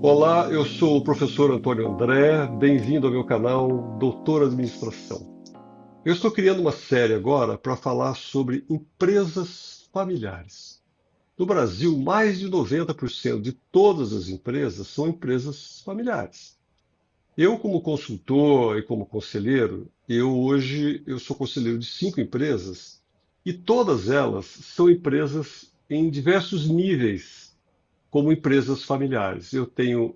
Olá, eu sou o professor Antônio André, bem-vindo ao meu canal Doutor Administração. Eu estou criando uma série agora para falar sobre empresas familiares. No Brasil, mais de 90% de todas as empresas são empresas familiares. Eu, como consultor e como conselheiro, eu sou conselheiro de 5 empresas e todas elas são empresas em diversos níveis, como empresas familiares. Eu tenho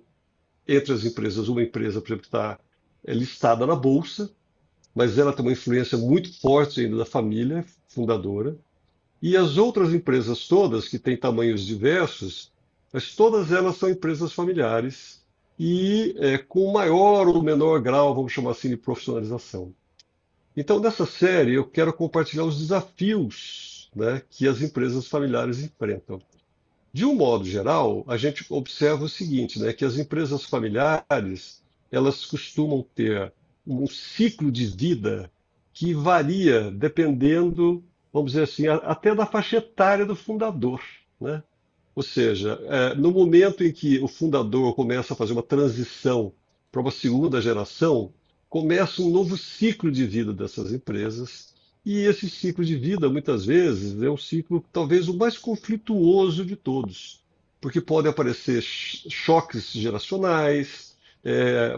entre as empresas, uma empresa, por exemplo, que está listada na Bolsa, mas ela tem uma influência muito forte ainda da família fundadora. E as outras empresas todas, que têm tamanhos diversos, mas todas elas são empresas familiares e com maior ou menor grau, vamos chamar assim, de profissionalização. Então, nessa série, eu quero compartilhar os desafios, né, que as empresas familiares enfrentam. De um modo geral, a gente observa o seguinte, né, que as empresas familiares, elas costumam ter um ciclo de vida que varia dependendo, vamos dizer assim, até da faixa etária do fundador, né? Ou seja, no momento em que o fundador começa a fazer uma transição para uma segunda geração, começa um novo ciclo de vida dessas empresas. E esse ciclo de vida, muitas vezes, é um ciclo talvez o mais conflituoso de todos, porque podem aparecer choques geracionais,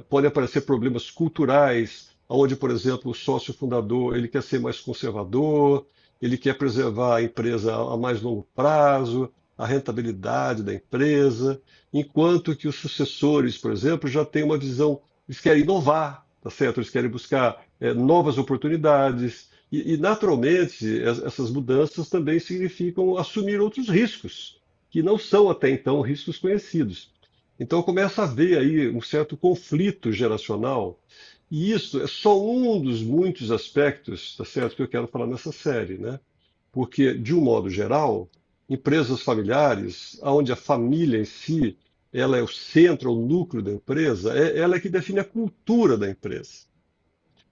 podem aparecer problemas culturais, onde, por exemplo, o sócio fundador ele quer ser mais conservador, ele quer preservar a empresa a mais longo prazo, a rentabilidade da empresa, enquanto que os sucessores, por exemplo, já têm uma visão, eles querem inovar, tá certo? Eles querem buscar novas oportunidades e naturalmente essas mudanças também significam assumir outros riscos que não são até então riscos conhecidos. Então começa a haver aí um certo conflito geracional e isso é só um dos muitos aspectos, tá certo, que eu quero falar nessa série, né? Porque, de um modo geral, empresas familiares, onde a família em si, ela é o centro, o núcleo da empresa, ela é que define a cultura da empresa.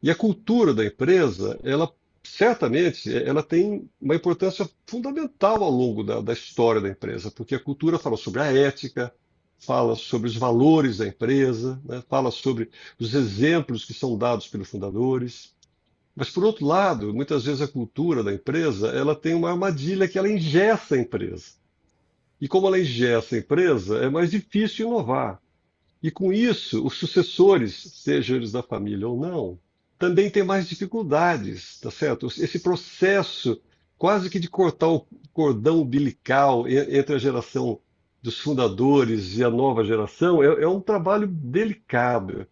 E a cultura da empresa, ela certamente, ela tem uma importância fundamental ao longo da história da empresa, porque a cultura fala sobre a ética, fala sobre os valores da empresa, né, fala sobre os exemplos que são dados pelos fundadores. Mas, por outro lado, muitas vezes a cultura da empresa, ela tem uma armadilha que ela engessa a empresa. E como ela engessa a empresa, é mais difícil inovar. E com isso, os sucessores, sejam eles da família ou não, também têm mais dificuldades, tá certo? Esse processo quase que de cortar o cordão umbilical entre a geração dos fundadores e a nova geração é um trabalho delicado.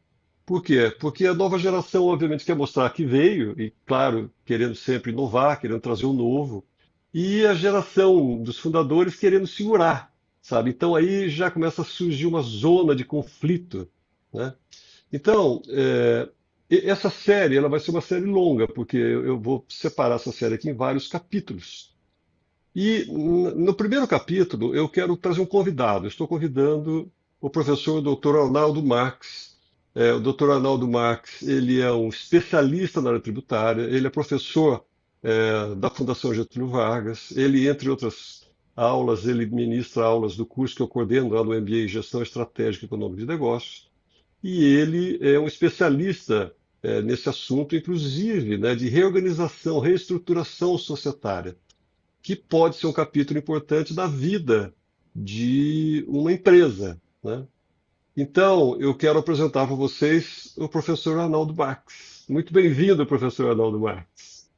Por quê? Porque a nova geração, obviamente, quer mostrar que veio, e, claro, querendo sempre inovar, querendo trazer o novo, e a geração dos fundadores querendo segurar, sabe? Então aí já começa a surgir uma zona de conflito, né? Então, essa série ela vai ser uma série longa, porque eu vou separar essa série aqui em vários capítulos. E no primeiro capítulo eu quero trazer um convidado. Eu estou convidando o professor Dr. Arnaldo Marx. O Dr. Arnaldo Marx, ele é um especialista na área tributária, ele é professor da Fundação Getúlio Vargas. Ele, entre outras aulas, ele ministra aulas do curso que eu coordeno lá no MBA em Gestão Estratégica e Econômica de Negócios. E ele é um especialista nesse assunto, inclusive, né, de reorganização, reestruturação societária, que pode ser um capítulo importante da vida de uma empresa, né? Então, eu quero apresentar para vocês o professor Arnaldo Marx. Muito bem-vindo, professor Arnaldo Marx.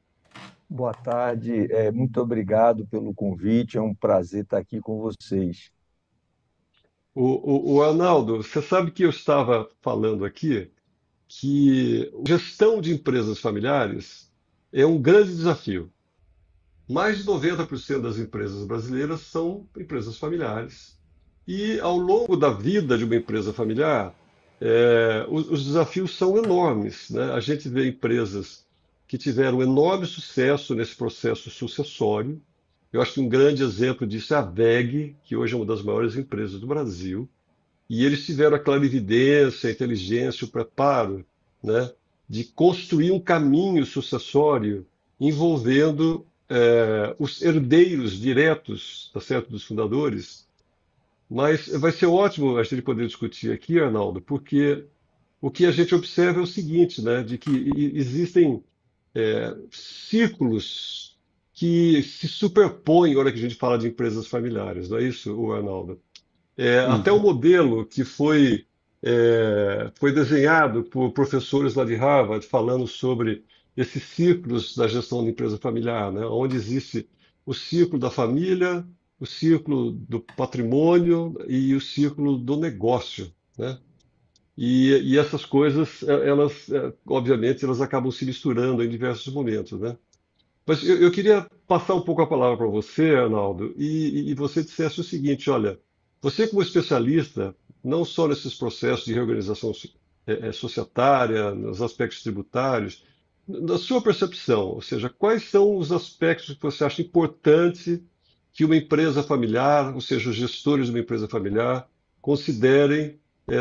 Boa tarde, muito obrigado pelo convite, é um prazer estar aqui com vocês. O Arnaldo, você sabe que eu estava falando aqui que gestão de empresas familiares é um grande desafio. Mais de 90% das empresas brasileiras são empresas familiares. E ao longo da vida de uma empresa familiar, os desafios são enormes, né? A gente vê empresas que tiveram enorme sucesso nesse processo sucessório. Eu acho que um grande exemplo disso é a WEG, que hoje é uma das maiores empresas do Brasil. E eles tiveram a clarividência, a inteligência, o preparo, né, de construir um caminho sucessório envolvendo os herdeiros diretos, tá certo, dos fundadores, Mas vai ser ótimo a gente poder discutir aqui, Arnaldo, porque o que a gente observa é o seguinte, né, de que existem círculos que se superpõem na hora que a gente fala de empresas familiares, não é isso, Arnaldo? Até o Isso. modelo que foi desenhado por professores lá de Harvard falando sobre esses ciclos da gestão da empresa familiar, né? Onde existe o ciclo da família, o ciclo do patrimônio e o ciclo do negócio, né? E essas coisas, elas, obviamente, elas acabam se misturando em diversos momentos, né? Mas eu queria passar um pouco a palavra para você, Arnaldo, e você dissesse o seguinte: olha, você como especialista, não só nesses processos de reorganização societária, nos aspectos tributários, na sua percepção, ou seja, quais são os aspectos que você acha importante que uma empresa familiar, ou seja, os gestores de uma empresa familiar, considerem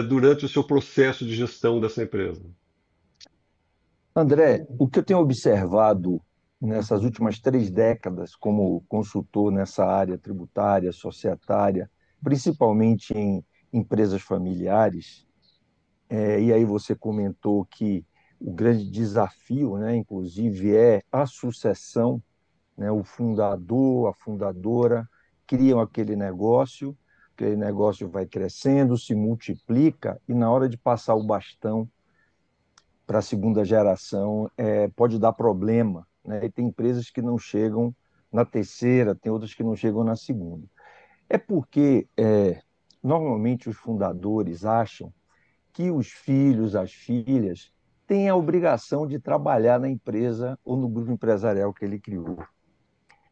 durante o seu processo de gestão dessa empresa? André, o que eu tenho observado nessas últimas 3 décadas como consultor nessa área tributária, societária, principalmente em empresas familiares, e aí você comentou que o grande desafio, né, inclusive, é a sucessão, né, o fundador, a fundadora criam aquele negócio vai crescendo, se multiplica, e na hora de passar o bastão para a segunda geração, pode dar problema, né? E tem empresas que não chegam na terceira, tem outras que não chegam na segunda. É porque, normalmente, os fundadores acham que os filhos, as filhas, têm a obrigação de trabalhar na empresa ou no grupo empresarial que ele criou.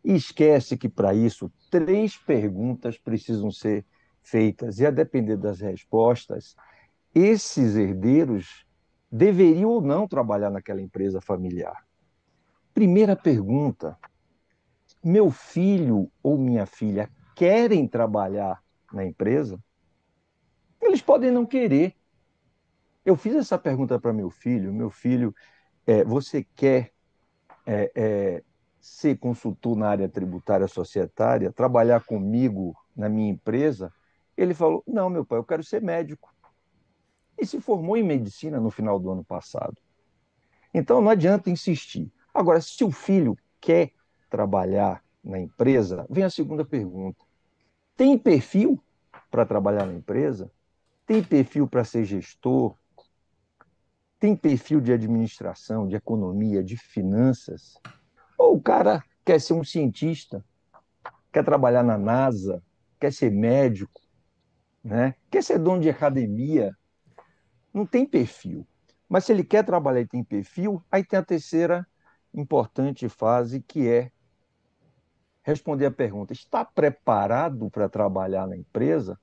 E esquece que, para isso, 3 perguntas precisam ser feitas, e a depender das respostas, esses herdeiros deveriam ou não trabalhar naquela empresa familiar. Primeira pergunta: meu filho ou minha filha querem trabalhar na empresa? Eles podem não querer. Eu fiz essa pergunta para meu filho. Meu filho, você quer é, é, ser consultor na área tributária societária, trabalhar comigo na minha empresa? Ele falou: não, meu pai, eu quero ser médico. E se formou em medicina no final do ano passado. Então, não adianta insistir. Agora, se o filho quer trabalhar na empresa, vem a segunda pergunta: tem perfil para trabalhar na empresa? Tem perfil para ser gestor? Tem perfil de administração, de economia, de finanças? Ou o cara quer ser um cientista, quer trabalhar na NASA, quer ser médico, né? Quer ser dono de academia? Não tem perfil. Mas se ele quer trabalhar e tem perfil, aí tem a terceira importante fase, que é responder a pergunta: está preparado para trabalhar na empresa?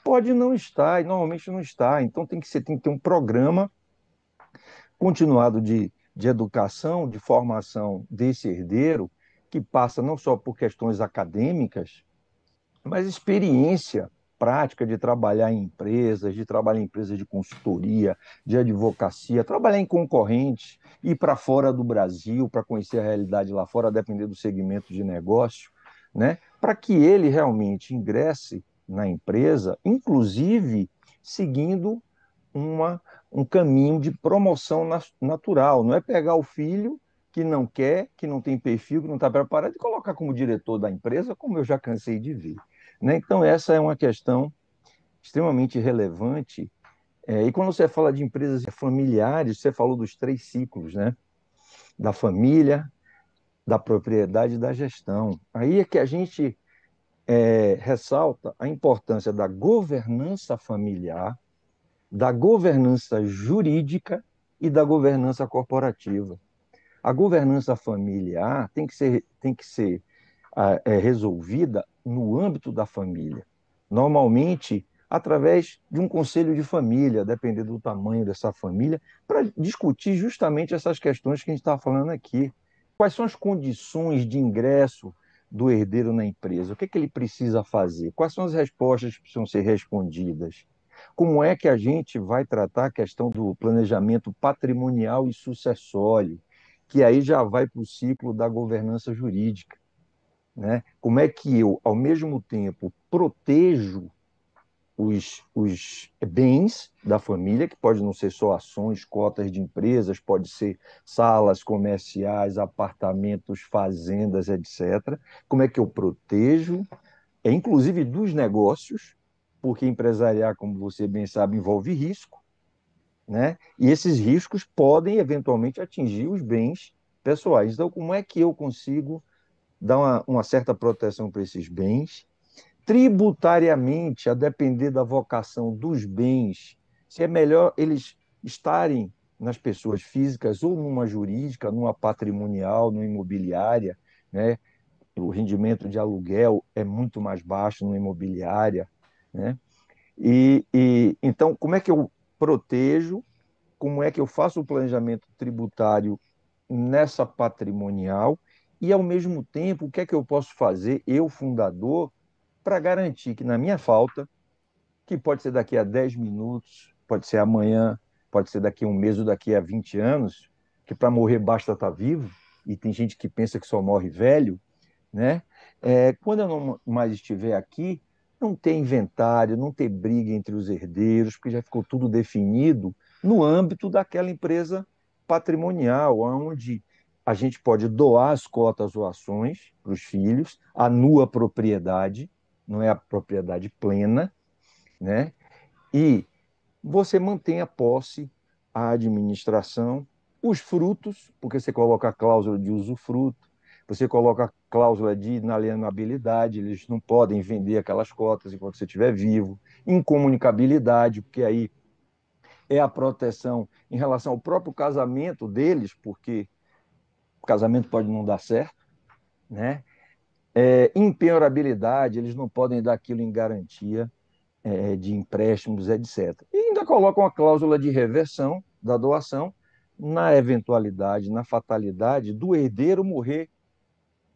Pode não estar, e normalmente não está. Então tem que ter um programa continuado de educação, de formação desse herdeiro, que passa não só por questões acadêmicas, mas experiência prática de trabalhar em empresas, de trabalhar em empresas de consultoria, de advocacia, trabalhar em concorrentes, ir para fora do Brasil para conhecer a realidade lá fora, a depender do segmento de negócio, né? Para que ele realmente ingresse na empresa, inclusive seguindo uma, um caminho de promoção natural. Não é pegar o filho que não quer, que não tem perfil, que não está preparado, e colocar como diretor da empresa, como eu já cansei de ver. Né? Então, essa é uma questão extremamente relevante. E quando você fala de empresas familiares, você falou dos 3 ciclos, né? Da família, da propriedade e da gestão. Aí é que a gente ressalta a importância da governança familiar, da governança jurídica e da governança corporativa. A governança familiar tem que ser resolvida no âmbito da família. Normalmente, através de um conselho de família, dependendo do tamanho dessa família, para discutir justamente essas questões que a gente está falando aqui. Quais são as condições de ingresso do herdeiro na empresa? O que é que ele precisa fazer? Quais são as respostas que precisam ser respondidas? Como é que a gente vai tratar a questão do planejamento patrimonial e sucessório, que aí já vai para o ciclo da governança jurídica, né? Como é que eu, ao mesmo tempo, protejo os bens da família, que pode não ser só ações, cotas de empresas, pode ser salas comerciais, apartamentos, fazendas, etc. Como é que eu protejo? É inclusive dos negócios, porque empresariar, como você bem sabe, envolve risco, né? E esses riscos podem eventualmente atingir os bens pessoais. Então, como é que eu consigo dar uma certa proteção para esses bens? Tributariamente, a depender da vocação dos bens, se é melhor eles estarem nas pessoas físicas ou numa jurídica, numa patrimonial, numa imobiliária, né? O rendimento de aluguel é muito mais baixo numa imobiliária, né? Então, como é que eu protejo? Como é que eu faço o planejamento tributário nessa patrimonial? E, ao mesmo tempo, o que é que eu posso fazer, eu, fundador, para garantir que, na minha falta, que pode ser daqui a 10 minutos, pode ser amanhã, pode ser daqui a um mês ou daqui a 20 anos, que para morrer basta estar vivo, e tem gente que pensa que só morre velho, né? Quando eu não mais estiver aqui, não ter inventário, não ter briga entre os herdeiros, porque já ficou tudo definido no âmbito daquela empresa patrimonial, onde a gente pode doar as cotas ou ações para os filhos, a nua propriedade, não é a propriedade plena, né? E você mantém a posse, a administração, os frutos, porque você coloca a cláusula de usufruto, você coloca a cláusula de inalienabilidade, eles não podem vender aquelas cotas enquanto você estiver vivo, incomunicabilidade, porque aí é a proteção em relação ao próprio casamento deles, porque o casamento pode não dar certo, né? Impenhorabilidade, eles não podem dar aquilo em garantia de empréstimos, etc. E ainda colocam uma cláusula de reversão da doação na eventualidade, na fatalidade do herdeiro morrer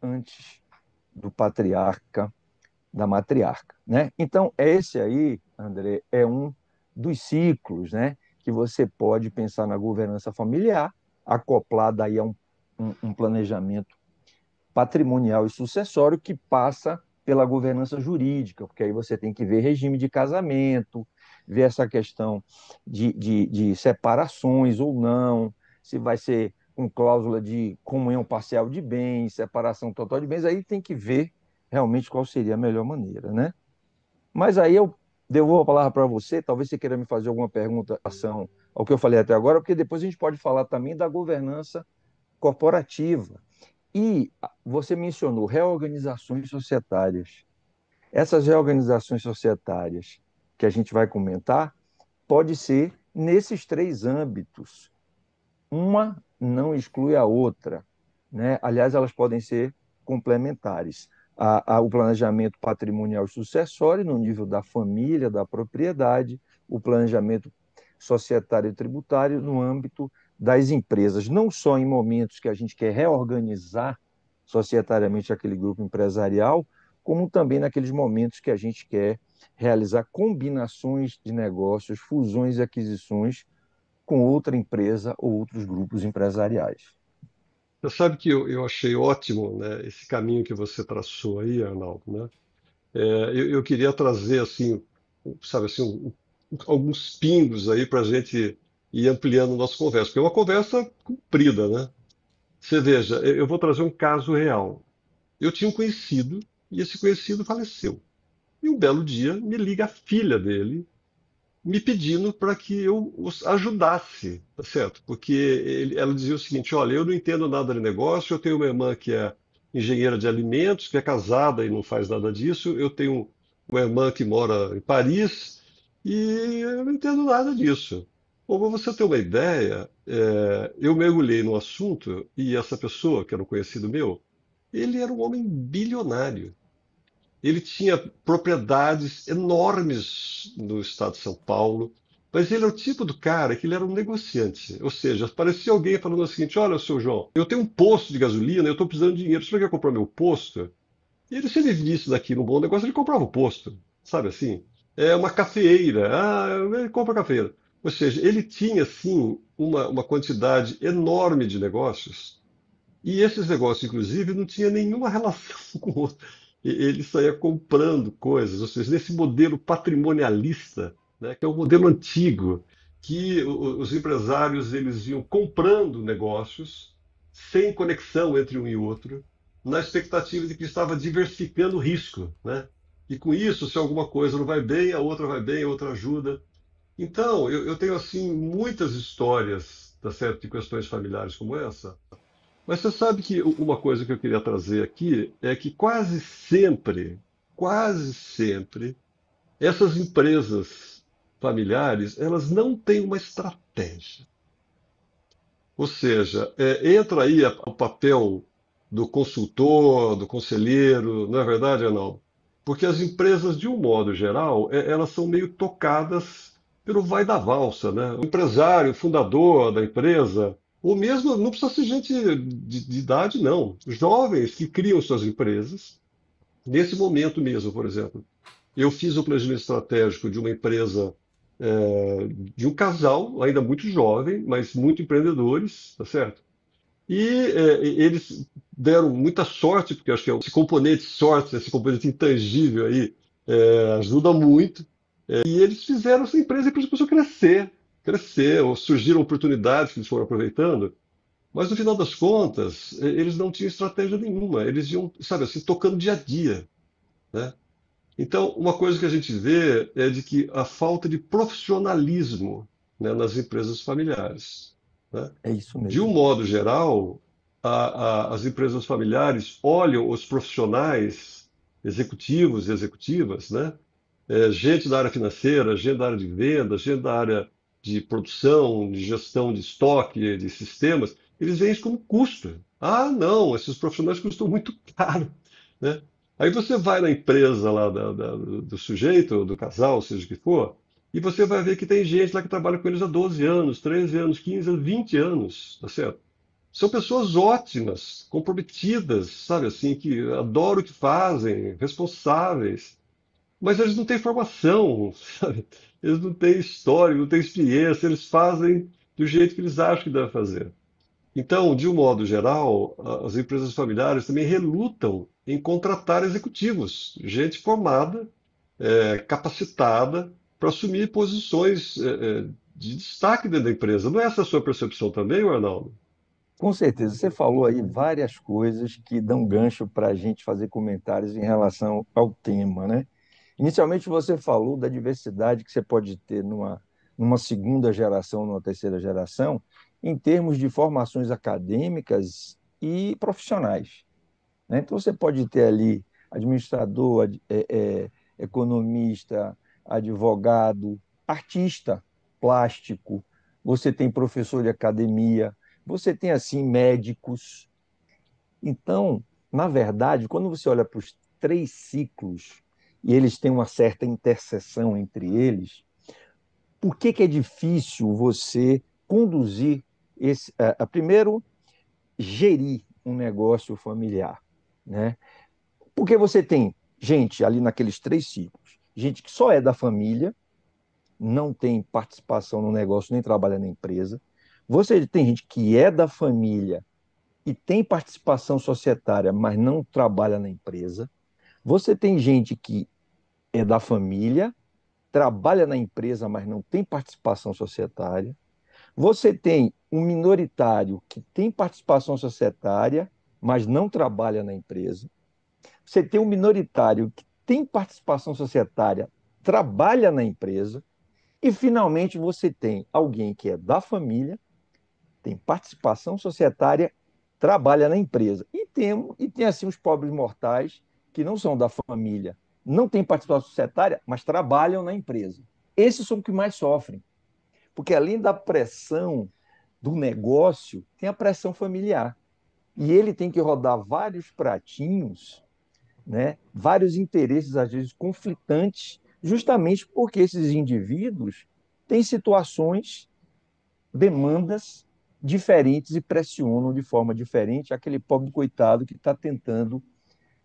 antes do patriarca, da matriarca, né? Então, esse aí, André, é um dos ciclos, né, que você pode pensar na governança familiar, acoplada aí a um planejamento patrimonial e sucessório que passa pela governança jurídica, porque aí você tem que ver regime de casamento, ver essa questão de separações ou não, se vai ser com cláusula de comunhão parcial de bens, separação total de bens, aí tem que ver realmente qual seria a melhor maneira, né? Mas aí eu devolvo a palavra para você, talvez você queira me fazer alguma pergunta em relação ao que eu falei até agora, porque depois a gente pode falar também da governança corporativa. E você mencionou reorganizações societárias. Essas reorganizações societárias que a gente vai comentar pode ser nesses três âmbitos. Uma não exclui a outra, né? Aliás, elas podem ser complementares. O planejamento patrimonial sucessório no nível da família, da propriedade, o planejamento societário e tributário no âmbito das empresas, não só em momentos que a gente quer reorganizar societariamente aquele grupo empresarial, como também naqueles momentos que a gente quer realizar combinações de negócios, fusões e aquisições com outra empresa ou outros grupos empresariais. Você sabe que eu achei ótimo, né, esse caminho que você traçou aí, Arnaldo, né? Eu queria trazer assim, sabe assim, alguns pingos aí para a gente ir ampliando a nossa conversa, porque é uma conversa comprida, né? Você veja, eu vou trazer um caso real. Eu tinha um conhecido e esse conhecido faleceu. E um belo dia me liga a filha dele me pedindo para que eu os ajudasse, tá certo? Porque ela dizia o seguinte: olha, eu não entendo nada de negócio, eu tenho uma irmã que é engenheira de alimentos, que é casada e não faz nada disso, eu tenho uma irmã que mora em Paris e eu não entendo nada disso. Bom, para você ter uma ideia, eu mergulhei no assunto e essa pessoa, que era um conhecido meu, ele era um homem bilionário. Ele tinha propriedades enormes no estado de São Paulo, mas ele é o tipo do cara que ele era um negociante. Ou seja, parecia alguém falando o seguinte: olha, seu João, eu tenho um posto de gasolina, eu estou precisando de dinheiro, você não quer comprar meu posto? E ele, se ele visse daqui num bom negócio, ele comprava o posto, sabe assim? É uma cafeeira, ele compra a cafeira. Ou seja, ele tinha, assim, uma quantidade enorme de negócios, e esses negócios, inclusive, não tinham nenhuma relação com o outro. ele saía comprando coisas, ou seja, nesse modelo patrimonialista, né, que é o modelo antigo, que os empresários eles iam comprando negócios sem conexão entre um e outro, na expectativa de que estava diversificando o risco, né? E com isso, se alguma coisa não vai bem, a outra ajuda. Então, eu tenho assim muitas histórias, tá certo, de questões familiares como essa. Mas você sabe que uma coisa que eu queria trazer aqui é que quase sempre, essas empresas familiares, elas não têm uma estratégia. Ou seja, entra aí o papel do consultor, do conselheiro, não é verdade ou não? Porque as empresas, de um modo geral, elas são meio tocadas pelo vai da valsa, né? O empresário, o fundador da empresa, ou mesmo, não precisa ser gente de idade, não. Jovens que criam suas empresas, nesse momento mesmo, por exemplo. Eu fiz o planejamento estratégico de uma empresa, de um casal, ainda muito jovem, mas muito empreendedores, tá certo? E eles deram muita sorte, porque eu acho que esse componente sorte, esse componente intangível aí, ajuda muito. E eles fizeram essa empresa e a empresa começou a crescer, ou surgiram oportunidades que eles foram aproveitando. Mas no final das contas, eles não tinham estratégia nenhuma. Eles iam, sabe assim, tocando dia a dia, né? Então, uma coisa que a gente vê é de que a falta de profissionalismo, né, nas empresas familiares, né? É isso De um mesmo. modo geral, as empresas familiares olham os profissionais executivos e executivas, né? Gente da área financeira, gente da área de vendas, gente da área de produção, de gestão de estoque, de sistemas, eles veem isso como custo. Ah, não, esses profissionais custam muito caro, né? Aí você vai na empresa lá do sujeito, do casal, seja o que for, e você vai ver que tem gente lá que trabalha com eles há 12 anos, 13 anos, 15 anos, 20 anos, tá certo? São pessoas ótimas, comprometidas, sabe assim, que adoram o que fazem, responsáveis. Mas eles não têm formação, sabe? Eles não têm história, não têm experiência, eles fazem do jeito que eles acham que devem fazer. Então, de um modo geral, as empresas familiares também relutam em contratar executivos, gente formada, capacitada, para assumir posições de destaque dentro da empresa. Não é essa a sua percepção também, Arnaldo? Com certeza, você falou aí várias coisas que dão gancho para a gente fazer comentários em relação ao tema, né? Inicialmente, você falou da diversidade que você pode ter numa segunda geração, numa terceira geração, em termos de formações acadêmicas e profissionais, né? Então, você pode ter ali administrador, economista, advogado, artista plástico, você tem professor de academia, você tem, assim, médicos. Então, na verdade, quando você olha para os três ciclos e eles têm uma certa interseção entre eles, por que é difícil você conduzir primeiro, gerir um negócio familiar, né? Porque você tem gente ali naqueles três ciclos, gente que só é da família, não tem participação no negócio nem trabalha na empresa. Você tem gente que é da família e tem participação societária, mas não trabalha na empresa. Você tem gente que é da família, trabalha na empresa, mas não tem participação societária. Você tem um minoritário que tem participação societária, mas não trabalha na empresa. Você tem um minoritário que tem participação societária, trabalha na empresa. E, finalmente, você tem alguém que é da família, tem participação societária, trabalha na empresa. E tem assim os pobres mortais que não são da família, não têm participação societária, mas trabalham na empresa. Esses são os que mais sofrem, porque além da pressão do negócio, tem a pressão familiar. E ele tem que rodar vários pratinhos, né? Vários interesses, às vezes, conflitantes, justamente porque esses indivíduos têm situações, demandas diferentes e pressionam de forma diferente aquele pobre coitado que está tentando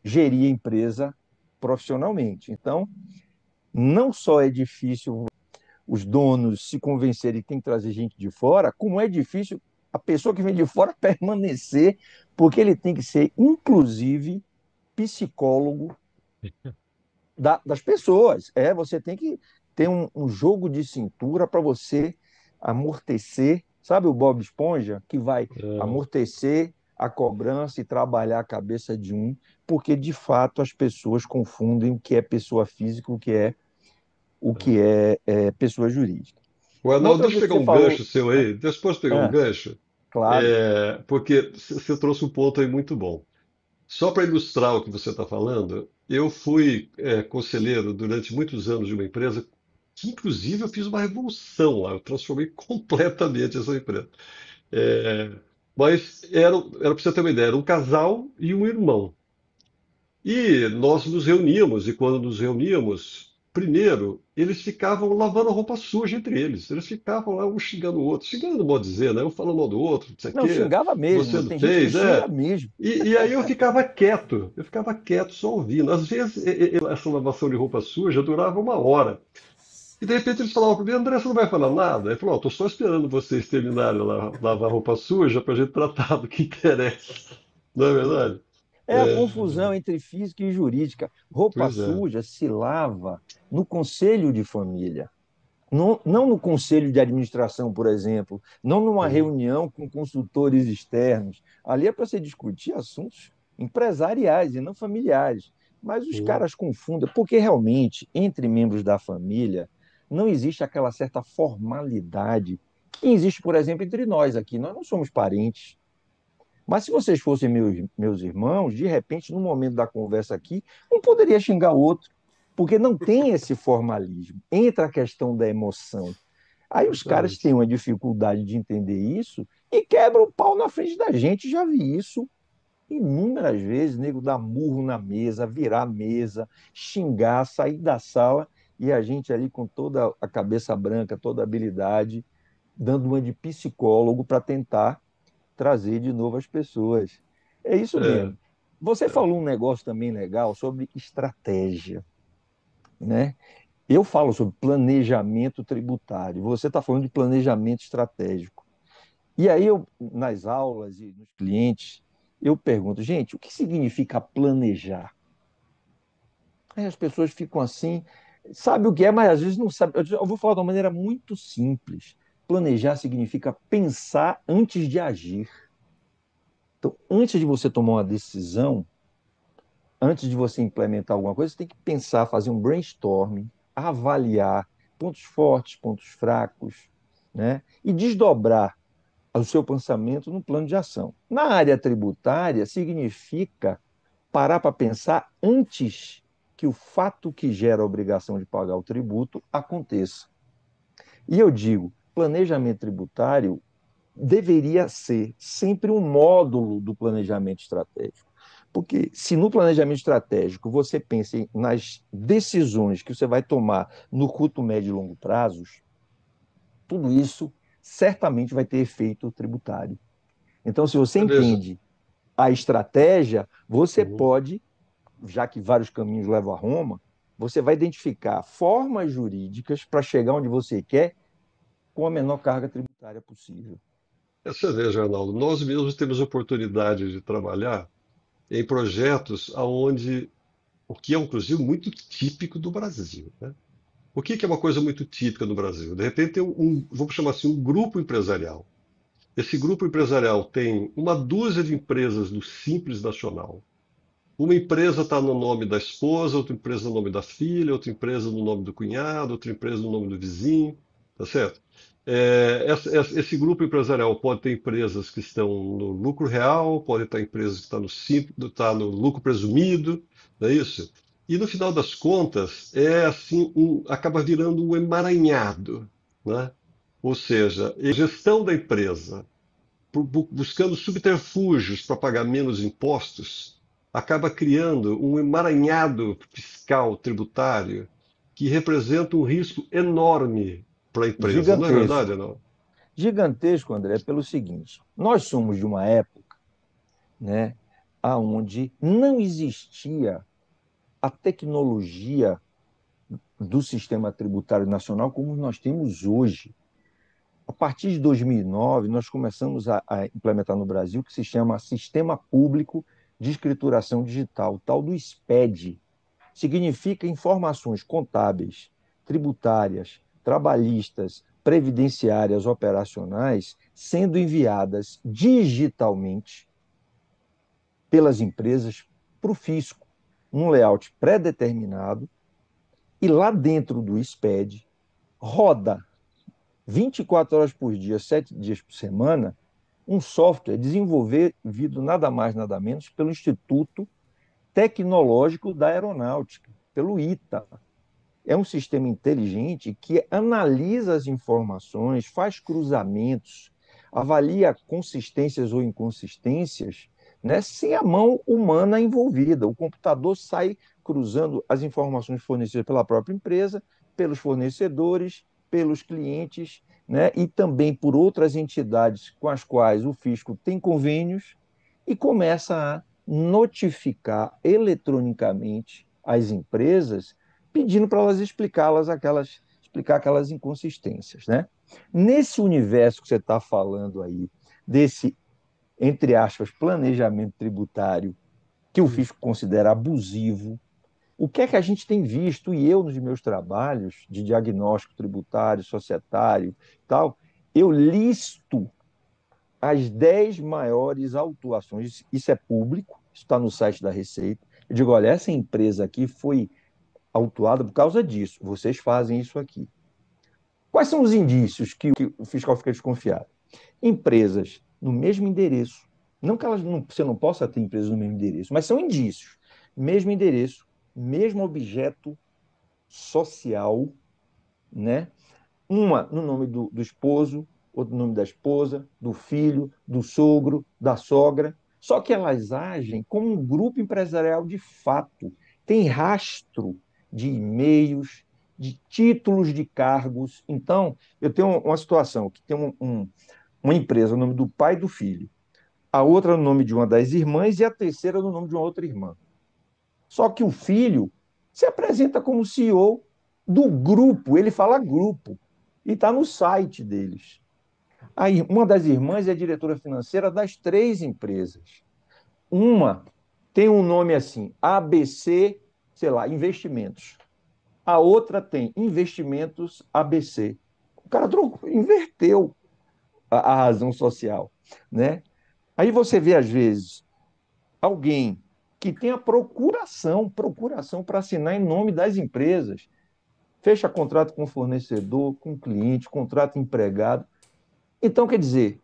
gerir a empresa profissionalmente. Então, não só é difícil os donos se convencerem que tem que trazer gente de fora, como é difícil a pessoa que vem de fora permanecer, porque ele tem que ser, inclusive, psicólogo, das pessoas. Você tem que ter um jogo de cintura para você amortecer. Sabe o Bob Esponja, que vai É, amortecer a cobrança e trabalhar a cabeça de um, porque de fato as pessoas confundem o que é pessoa física, o que é. pessoa jurídica. O Uma Arnaldo, outra deixa eu coisa que pegar você um falou, gancho seu aí. Posso pegar um ah, gancho? claro, Porque você trouxe um ponto aí muito bom. Só para ilustrar o que você está falando, eu fui conselheiro durante muitos anos de uma empresa que, inclusive, eu fiz uma revolução lá. Eu transformei completamente essa empresa. É, mas era para você ter uma ideia, era um casal e um irmão. E nós nos reuníamos, e quando nos reuníamos, primeiro, eles ficavam lavando a roupa suja entre eles. Eles ficavam lá um xingando o outro, xingando, não modo dizer, né? Um falando mal do outro, não sei o não quê, xingava você mesmo. não Tem gente que fez, xinga é. mesmo. E aí eu ficava quieto, só ouvindo. Às vezes, essa lavação de roupa suja durava uma hora. E de repente eles falavam para mim, André, você não vai falar nada? Ele falou, estou só esperando vocês terminarem lá, lavar a roupa suja para a gente tratar do que interessa. Não é verdade? É a É, confusão entre física e jurídica. Roupa pois é. suja se lava no conselho de família. Não, não no conselho de administração, por exemplo, não numa Uhum, reunião com consultores externos. Ali é para se discutir assuntos empresariais e não familiares. Mas os uhum. caras confundem, porque realmente, entre membros da família, não existe aquela certa formalidade que existe, por exemplo, entre nós aqui. Nós não somos parentes. Mas se vocês fossem meus irmãos, de repente, no momento da conversa aqui, um poderia xingar o outro, porque não tem esse formalismo. Entra a questão da emoção. Aí os caras Exatamente. têm uma dificuldade de entender isso e quebram o pau na frente da gente. Já vi isso inúmeras vezes, nego dar murro na mesa, virar a mesa, xingar, sair da sala e a gente ali com toda a cabeça branca, toda a habilidade, dando uma de psicólogo para tentar trazer de novo as pessoas. É isso É, mesmo. Você é. falou um negócio também legal sobre estratégia, né? Eu falo sobre planejamento tributário. Você está falando de planejamento estratégico. E aí eu, nas aulas e nos clientes, eu pergunto, gente, o que significa planejar? Aí as pessoas ficam assim, sabe o que é, mas às vezes não sabe. Eu vou falar de uma maneira muito simples. Planejar significa pensar antes de agir. Então, antes de você tomar uma decisão, antes de você implementar alguma coisa, você tem que pensar, fazer um brainstorming, avaliar pontos fortes, pontos fracos, né? E desdobrar o seu pensamento no plano de ação. Na área tributária, significa parar para pensar antes que o fato que gera a obrigação de pagar o tributo aconteça. E eu digo, planejamento tributário deveria ser sempre um módulo do planejamento estratégico. Porque se no planejamento estratégico você pensa nas decisões que você vai tomar no curto, médio e longo prazos, tudo isso certamente vai ter efeito tributário. Então, se você Veja, entende a estratégia, você uhum. pode, já que vários caminhos levam a Roma, você vai identificar formas jurídicas para chegar onde você quer com a menor carga tributária possível. Você veja, Arnaldo, nós mesmos temos oportunidade de trabalhar em projetos aonde, o que é inclusive muito típico do Brasil, né? O que é uma coisa muito típica no Brasil? De repente tem vamos chamar assim, um grupo empresarial. Esse grupo empresarial tem uma dúzia de empresas do Simples Nacional. Uma empresa está no nome da esposa, outra empresa no nome da filha, outra empresa no nome do cunhado, outra empresa no nome do vizinho, tá certo? Esse grupo empresarial pode ter empresas que estão no lucro real, pode ter empresas que estão tá no lucro presumido, não é isso? E no final das contas, é assim, acaba virando um emaranhado, né? Ou seja, a gestão da empresa buscando subterfúgios para pagar menos impostos, acaba criando um emaranhado fiscal tributário que representa um risco enorme para a empresa. Não é verdade, Gigantesco. não? Gigantesco, André, pelo seguinte: nós somos de uma época, né, aonde não existia a tecnologia do sistema tributário nacional como nós temos hoje. A partir de 2009, nós começamos a implementar no Brasil o que se chama Sistema Público de Escrituração Digital, o tal do SPED. significa informações contábeis, tributárias, trabalhistas, previdenciárias, operacionais, sendo enviadas digitalmente pelas empresas para o fisco, num layout pré-determinado, e lá dentro do SPED roda 24 horas por dia, 7 dias por semana, um software desenvolvido nada mais, nada menos pelo Instituto Tecnológico da Aeronáutica, pelo ITA. É um sistema inteligente que analisa as informações, faz cruzamentos, avalia consistências ou inconsistências, né, sem a mão humana envolvida. O computador sai cruzando as informações fornecidas pela própria empresa, pelos fornecedores, pelos clientes, né, e também por outras entidades com as quais o fisco tem convênios, e começa a notificar eletronicamente as empresas pedindo para elas explicar aquelas inconsistências, né? Nesse universo que você está falando aí, desse, entre aspas, planejamento tributário, que o fisco considera abusivo, o que é que a gente tem visto, e eu nos meus trabalhos de diagnóstico tributário, societário, tal, eu listo as 10 maiores autuações, isso é público, isso está no site da Receita. Eu digo, olha, essa empresa aqui foi autuada por causa disso. Vocês fazem isso aqui. Quais são os indícios que o fiscal fica desconfiado? Empresas no mesmo endereço. Não que você não possa ter empresas no mesmo endereço, mas são indícios. Mesmo endereço, mesmo objeto social, né? Uma no nome do esposo, outro no nome da esposa, do filho, do sogro, da sogra. Só que elas agem como um grupo empresarial de fato. Tem rastro de e-mails, de títulos de cargos. Então, eu tenho uma situação que tem uma empresa no nome do pai e do filho, a outra no nome de uma das irmãs e a terceira no nome de uma outra irmã. Só que o filho se apresenta como CEO do grupo, ele fala grupo, e está no site deles. Aí, uma das irmãs é diretora financeira das 3 empresas. Uma tem um nome assim, ABC, sei lá, Investimentos. A outra tem Investimentos ABC. O cara inverteu a razão social, né? Aí você vê, às vezes, alguém que tem a procuração para assinar em nome das empresas, fecha contrato com o fornecedor, com o cliente, contrato empregado. Então, quer dizer,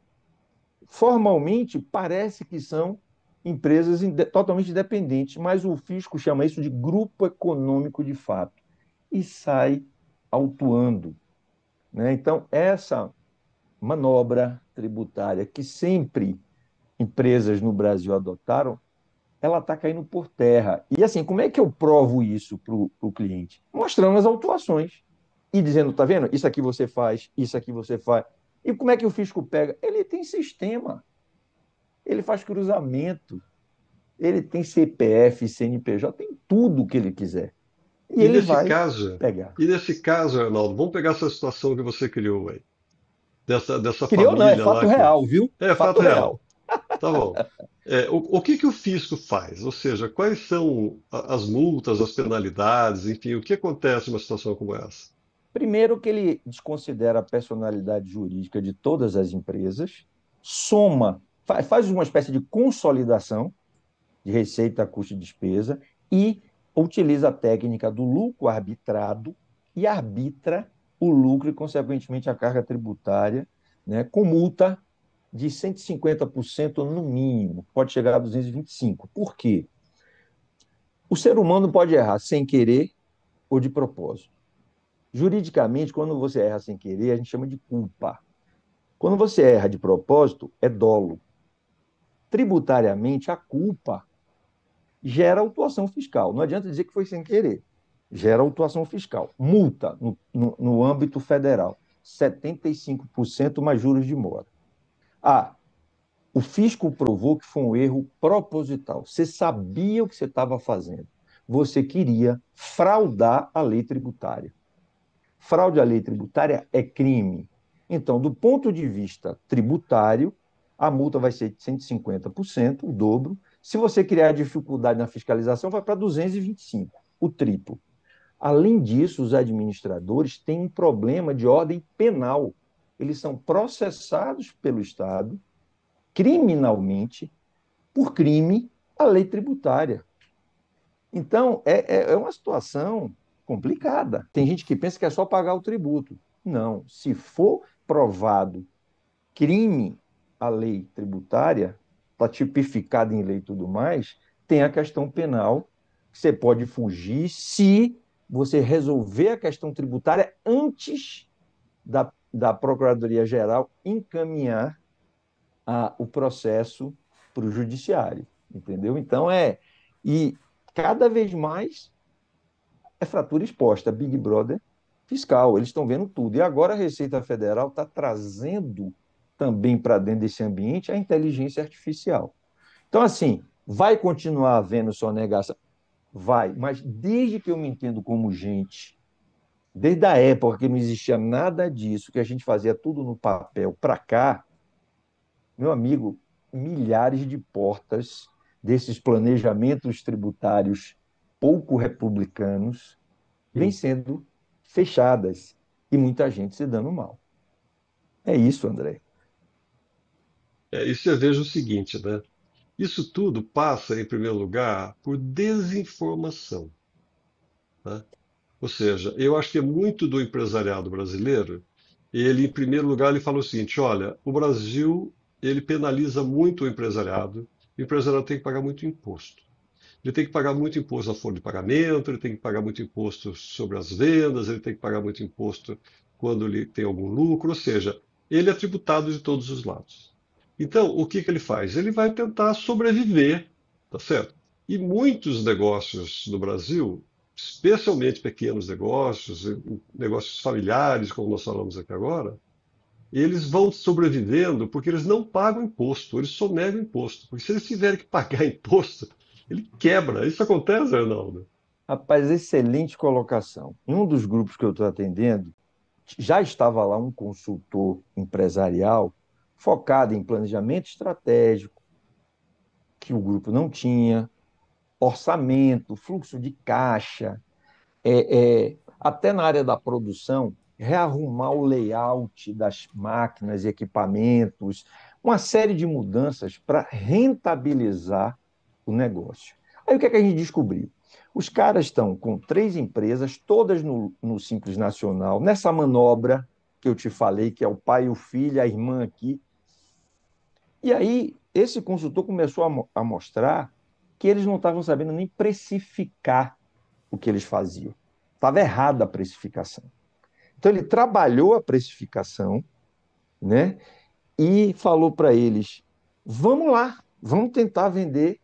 formalmente parece que são empresas totalmente independentes, mas o fisco chama isso de grupo econômico de fato e sai autuando, né? Então, essa manobra tributária que sempre empresas no Brasil adotaram, ela está caindo por terra. E assim, como é que eu provo isso para o cliente? Mostrando as autuações e dizendo, tá vendo? Isso aqui você faz, isso aqui você faz. E como é que o fisco pega? Ele tem sistema, ele faz cruzamento, ele tem CPF, CNPJ, tem tudo o que ele quiser. E E ele nesse vai caso, pegar. e nesse caso, Arnaldo, vamos pegar essa situação que você criou aí, dessa Criou não, é família lá fato que. real, viu? É Fato fato real. real. Tá bom. O que que o fisco faz? Ou seja, quais são as multas, as penalidades, enfim, o que acontece numa situação como essa? Primeiro que ele desconsidera a personalidade jurídica de todas as empresas, soma, faz uma espécie de consolidação de receita, custo e despesa e utiliza a técnica do lucro arbitrado e arbitra o lucro e, consequentemente, a carga tributária, né, com multa de 150% no mínimo, pode chegar a 225%. Por quê? O ser humano pode errar sem querer ou de propósito. Juridicamente, quando você erra sem querer, a gente chama de culpa. Quando você erra de propósito, é dolo. Tributariamente, a culpa gera autuação fiscal. Não adianta dizer que foi sem querer. Gera autuação fiscal. Multa no âmbito federal, 75% mais juros de mora. Ah, o fisco provou que foi um erro proposital. Você sabia o que você estava fazendo. Você queria fraudar a lei tributária. Fraude à lei tributária é crime. Então, do ponto de vista tributário, a multa vai ser de 150%, o dobro. Se você criar dificuldade na fiscalização, vai para 225%. o triplo. Além disso, os administradores têm um problema de ordem penal. Eles são processados pelo Estado criminalmente por crime à lei tributária. Então, é uma situação complicada. Tem gente que pensa que é só pagar o tributo. Não, se for provado crime à lei tributária, está tipificado em lei e tudo mais, tem a questão penal, que você pode fugir se você resolver a questão tributária antes da Procuradoria-Geral encaminhar o processo para o judiciário, entendeu? Então, e cada vez mais é fratura exposta, Big Brother fiscal, eles estão vendo tudo. E agora a Receita Federal está trazendo também para dentro desse ambiente a inteligência artificial. Então, assim, vai continuar havendo sonegação? Vai, mas desde que eu me entendo como gente, desde a época que não existia nada disso, que a gente fazia tudo no papel, para cá, meu amigo, milhares de portas desses planejamentos tributários pouco republicanos vêm Hum. sendo fechadas e muita gente se dando mal. É isso, André. E você veja o seguinte, né? Isso tudo passa, em primeiro lugar, por desinformação, né? Ou seja, eu acho que é muito do empresariado brasileiro. Ele, em primeiro lugar, ele fala o seguinte: olha, o Brasil ele penaliza muito o empresariado tem que pagar muito imposto. Ele tem que pagar muito imposto na folha de pagamento, ele tem que pagar muito imposto sobre as vendas, ele tem que pagar muito imposto quando ele tem algum lucro, ou seja, ele é tributado de todos os lados. Então, o que que ele faz? Ele vai tentar sobreviver, tá certo? E muitos negócios no Brasil, especialmente pequenos negócios, negócios familiares, como nós falamos aqui agora, eles vão sobrevivendo porque eles não pagam imposto, eles sonegam imposto. Porque se eles tiverem que pagar imposto, ele quebra. Isso acontece, Arnaldo? Rapaz, excelente colocação. Em um dos grupos que eu estou atendendo, já estava lá um consultor empresarial focado em planejamento estratégico, que o grupo não tinha, orçamento, fluxo de caixa, até na área da produção, rearrumar o layout das máquinas e equipamentos, uma série de mudanças para rentabilizar o negócio. Aí o que é que a gente descobriu? Os caras estão com 3 empresas, todas no Simples Nacional, nessa manobra que eu te falei, que é o pai e o filho, a irmã aqui. E aí, esse consultor começou a mostrar que eles não estavam sabendo nem precificar o que eles faziam. Estava errada a precificação. Então, ele trabalhou a precificação, né? E falou para eles: vamos lá, vamos tentar vender.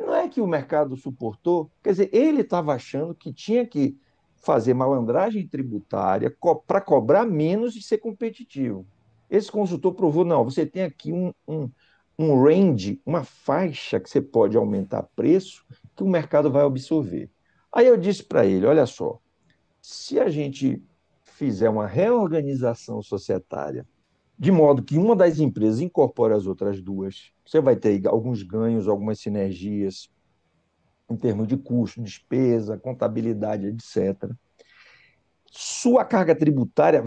Não é que o mercado suportou, quer dizer, ele estava achando que tinha que fazer malandragem tributária para cobrar menos e ser competitivo. Esse consultor provou: não, você tem aqui um range, uma faixa que você pode aumentar preço, que o mercado vai absorver. Aí eu disse para ele: olha só, se a gente fizer uma reorganização societária, de modo que uma das empresas incorpore as outras duas, você vai ter alguns ganhos, algumas sinergias em termos de custo, despesa, contabilidade, etc. Sua carga tributária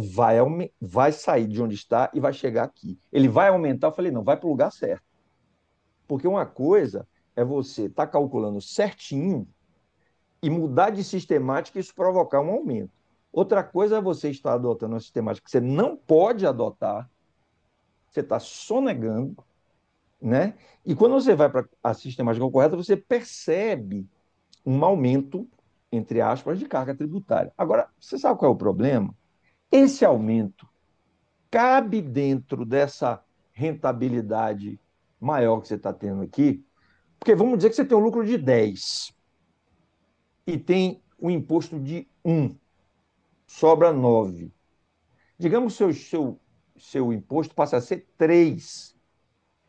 vai sair de onde está e vai chegar aqui. Ele vai aumentar, eu falei, não, vai para o lugar certo. Porque uma coisa é você estar calculando certinho e mudar de sistemática e isso provocar um aumento. Outra coisa é você estar adotando uma sistemática que você não pode adotar, você está sonegando, né? E quando você vai para a sistemática correta, você percebe um aumento, entre aspas, de carga tributária. Agora, você sabe qual é o problema? Esse aumento cabe dentro dessa rentabilidade maior que você está tendo aqui, porque vamos dizer que você tem um lucro de 10 e tem um imposto de 1, sobra 9. Digamos que seu imposto passa a ser 3.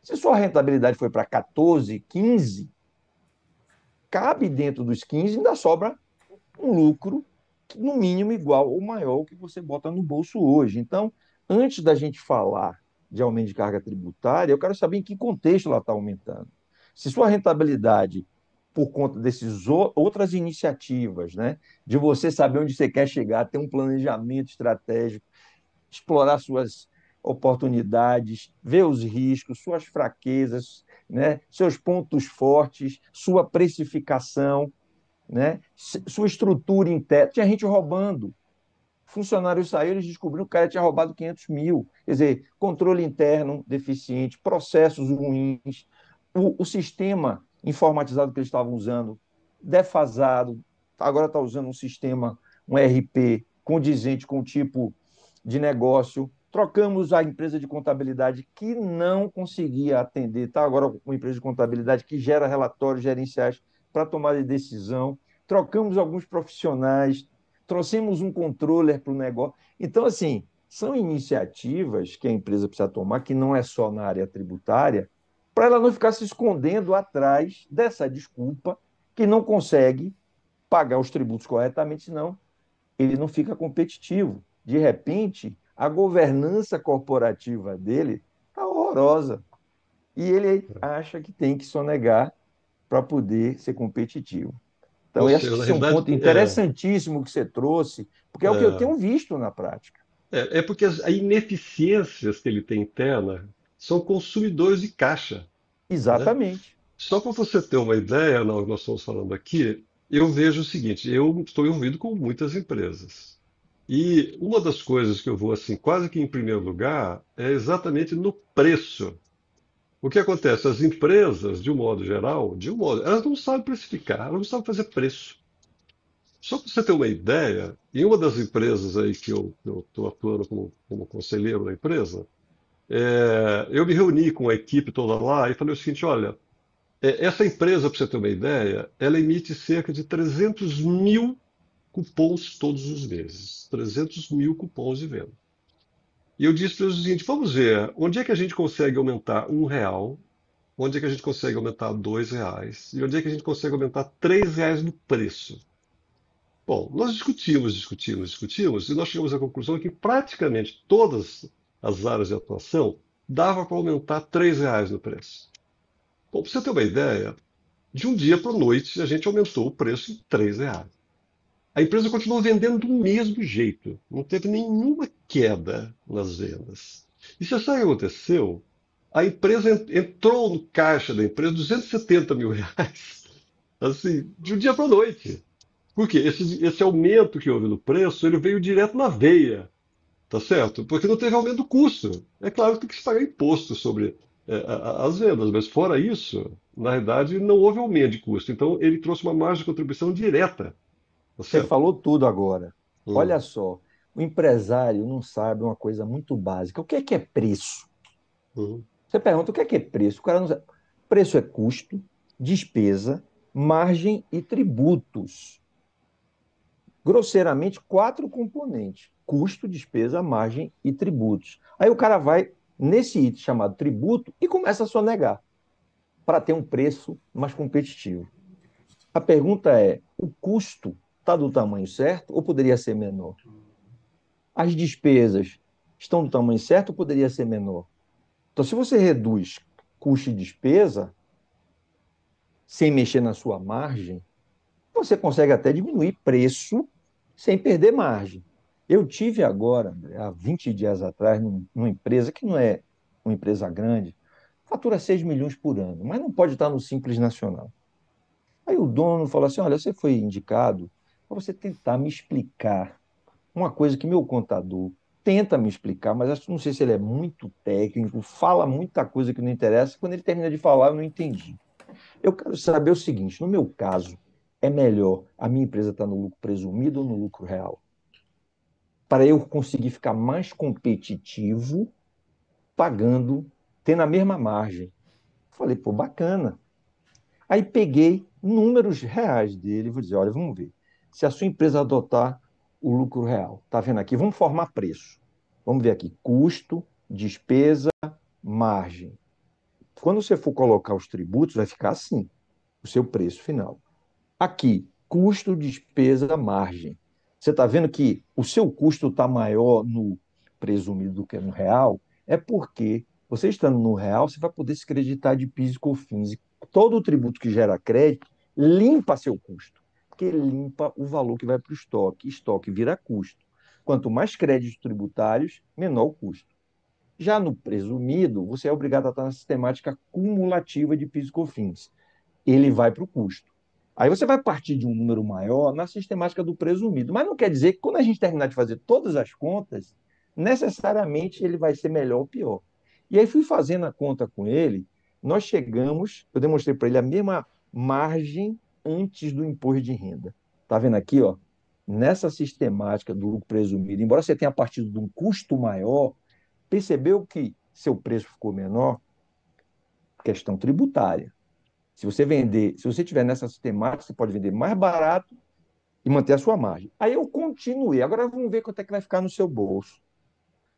Se sua rentabilidade foi para 14, 15, cabe dentro dos 15 e ainda sobra um lucro no mínimo igual ou maior ao que você bota no bolso hoje. Então, antes da gente falar de aumento de carga tributária, eu quero saber em que contexto ela está aumentando. Se sua rentabilidade por conta dessas outras iniciativas, né? De você saber onde você quer chegar, ter um planejamento estratégico, explorar suas oportunidades, ver os riscos, suas fraquezas, né? Seus pontos fortes, sua precificação, né? Sua estrutura interna. Tinha gente roubando. Funcionários saíram, eles descobriram que o cara tinha roubado 500 mil. Quer dizer, controle interno deficiente, processos ruins, o sistema informatizado que eles estavam usando defasado, agora está usando um sistema, um ERP condizente com o tipo de negócio. Trocamos a empresa de contabilidade que não conseguia atender, está agora com uma empresa de contabilidade que gera relatórios gerenciais para tomar de decisão. Trocamos alguns profissionais, trouxemos um controller para o negócio. Então, assim, são iniciativas que a empresa precisa tomar, que não é só na área tributária, para ela não ficar se escondendo atrás dessa desculpa que não consegue pagar os tributos corretamente, senão ele não fica competitivo. De repente, a governança corporativa dele está horrorosa. E ele acha que tem que sonegar para poder ser competitivo. Ou Então, eu acho seja, que na isso é um realidade, ponto interessantíssimo que você trouxe, porque é o que eu é, tenho visto na prática. é porque as ineficiências que ele tem interna são consumidores de caixa, né? Exatamente. Só para você ter uma ideia, nós estamos falando aqui, eu vejo o seguinte, eu estou envolvido com muitas empresas. E uma das coisas que eu vou assim, quase que em primeiro lugar, é exatamente no preço. O que acontece? As empresas, de um modo geral, elas não sabem precificar, elas não sabem fazer preço. Só para você ter uma ideia, em uma das empresas aí que eu estou atuando como conselheiro da empresa, eu me reuni com a equipe toda lá e falei o seguinte: olha, essa empresa, para você ter uma ideia, ela emite cerca de 300 mil cupons todos os meses. 300 mil cupons de venda. E eu disse para eles o seguinte: vamos ver, onde é que a gente consegue aumentar R$ 1? Onde é que a gente consegue aumentar R$ 2? E onde é que a gente consegue aumentar R$ 3 no preço? Bom, nós discutimos, e nós chegamos à conclusão que praticamente todas as áreas de atuação dava para aumentar R$ 3 no preço. Bom, para você ter uma ideia, de um dia para a noite a gente aumentou o preço em R$ 3. A empresa continuou vendendo do mesmo jeito, não teve nenhuma queda nas vendas. E você sabe o que aconteceu? A empresa entrou no caixa da empresa R$ 270 mil, assim, de um dia para a noite. Por quê? Esse aumento que houve no preço, ele veio direto na veia, tá certo? Porque não teve aumento do custo. É claro que tem que se pagar imposto sobre as vendas, mas fora isso, na realidade, não houve aumento de custo. Então, ele trouxe uma margem de contribuição direta, tá Você certo? falou tudo agora. Hum, Olha só, o empresário não sabe uma coisa muito básica. O que é preço? hum. Você pergunta o que é preço? O cara não sabe. Preço é custo, despesa, margem e tributos. Grosseiramente, quatro componentes: custo, despesa, margem e tributos. Aí o cara vai nesse item chamado tributo e começa a sonegar para ter um preço mais competitivo. A pergunta é: o custo está do tamanho certo ou poderia ser menor? As despesas estão do tamanho certo ou poderia ser menor? Então, se você reduz custo e despesa sem mexer na sua margem, você consegue até diminuir preço sem perder margem. Eu tive agora, André, há 20 dias atrás, numa empresa que não é uma empresa grande, fatura 6 milhões por ano, mas não pode estar no Simples Nacional. Aí o dono falou assim: olha, você foi indicado para você tentar me explicar uma coisa que meu contador tenta me explicar, mas acho, não sei se ele é muito técnico, fala muita coisa que não interessa. Quando ele termina de falar, eu não entendi. Eu quero saber o seguinte: no meu caso, é melhor a minha empresa estar no lucro presumido ou no lucro real? Para eu conseguir ficar mais competitivo, pagando, tendo a mesma margem. Falei, pô, bacana. Aí peguei números reais dele e vou dizer: olha, vamos ver. Se a sua empresa adotar o lucro real, tá vendo aqui? Vamos formar preço. Vamos ver aqui: custo, despesa, margem. Quando você for colocar os tributos, vai ficar assim, o seu preço final. Aqui, custo, despesa, margem. Você está vendo que o seu custo está maior no presumido do que no real? É porque você estando no real, você vai poder se creditar de PIS e COFINS. E todo o tributo que gera crédito, limpa seu custo, porque limpa o valor que vai para o estoque. Estoque vira custo. Quanto mais créditos tributários, menor o custo. Já no presumido, você é obrigado a estar na sistemática cumulativa de PIS e COFINS. Ele vai para o custo. Aí você vai partir de um número maior na sistemática do presumido. Mas não quer dizer que quando a gente terminar de fazer todas as contas, necessariamente ele vai ser melhor ou pior. E aí fui fazendo a conta com ele, nós chegamos, eu demonstrei para ele a mesma margem antes do imposto de renda. Está vendo aqui, ó? Nessa sistemática do lucro presumido, embora você tenha partido de um custo maior, percebeu que seu preço ficou menor? Questão tributária. Se você vender, se você tiver nessa sistemática, você pode vender mais barato e manter a sua margem. Aí eu continuei. Agora vamos ver quanto é que vai ficar no seu bolso.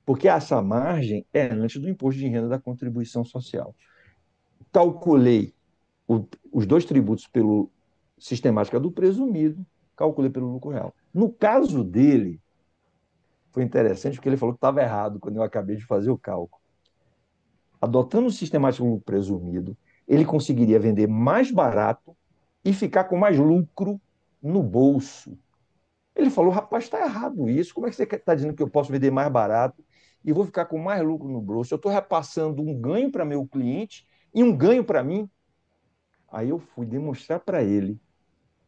Porque essa margem é antes do imposto de renda da contribuição social. Calculei os dois tributos pelo sistemática do presumido, calculei pelo lucro real. No caso dele, foi interessante porque ele falou que estava errado quando eu acabei de fazer o cálculo. Adotando o sistemático lucro presumido, ele conseguiria vender mais barato e ficar com mais lucro no bolso. Ele falou, rapaz, está errado isso. Como é que você está dizendo que eu posso vender mais barato e vou ficar com mais lucro no bolso? Eu estou repassando um ganho para meu cliente e um ganho para mim. Aí eu fui demonstrar para ele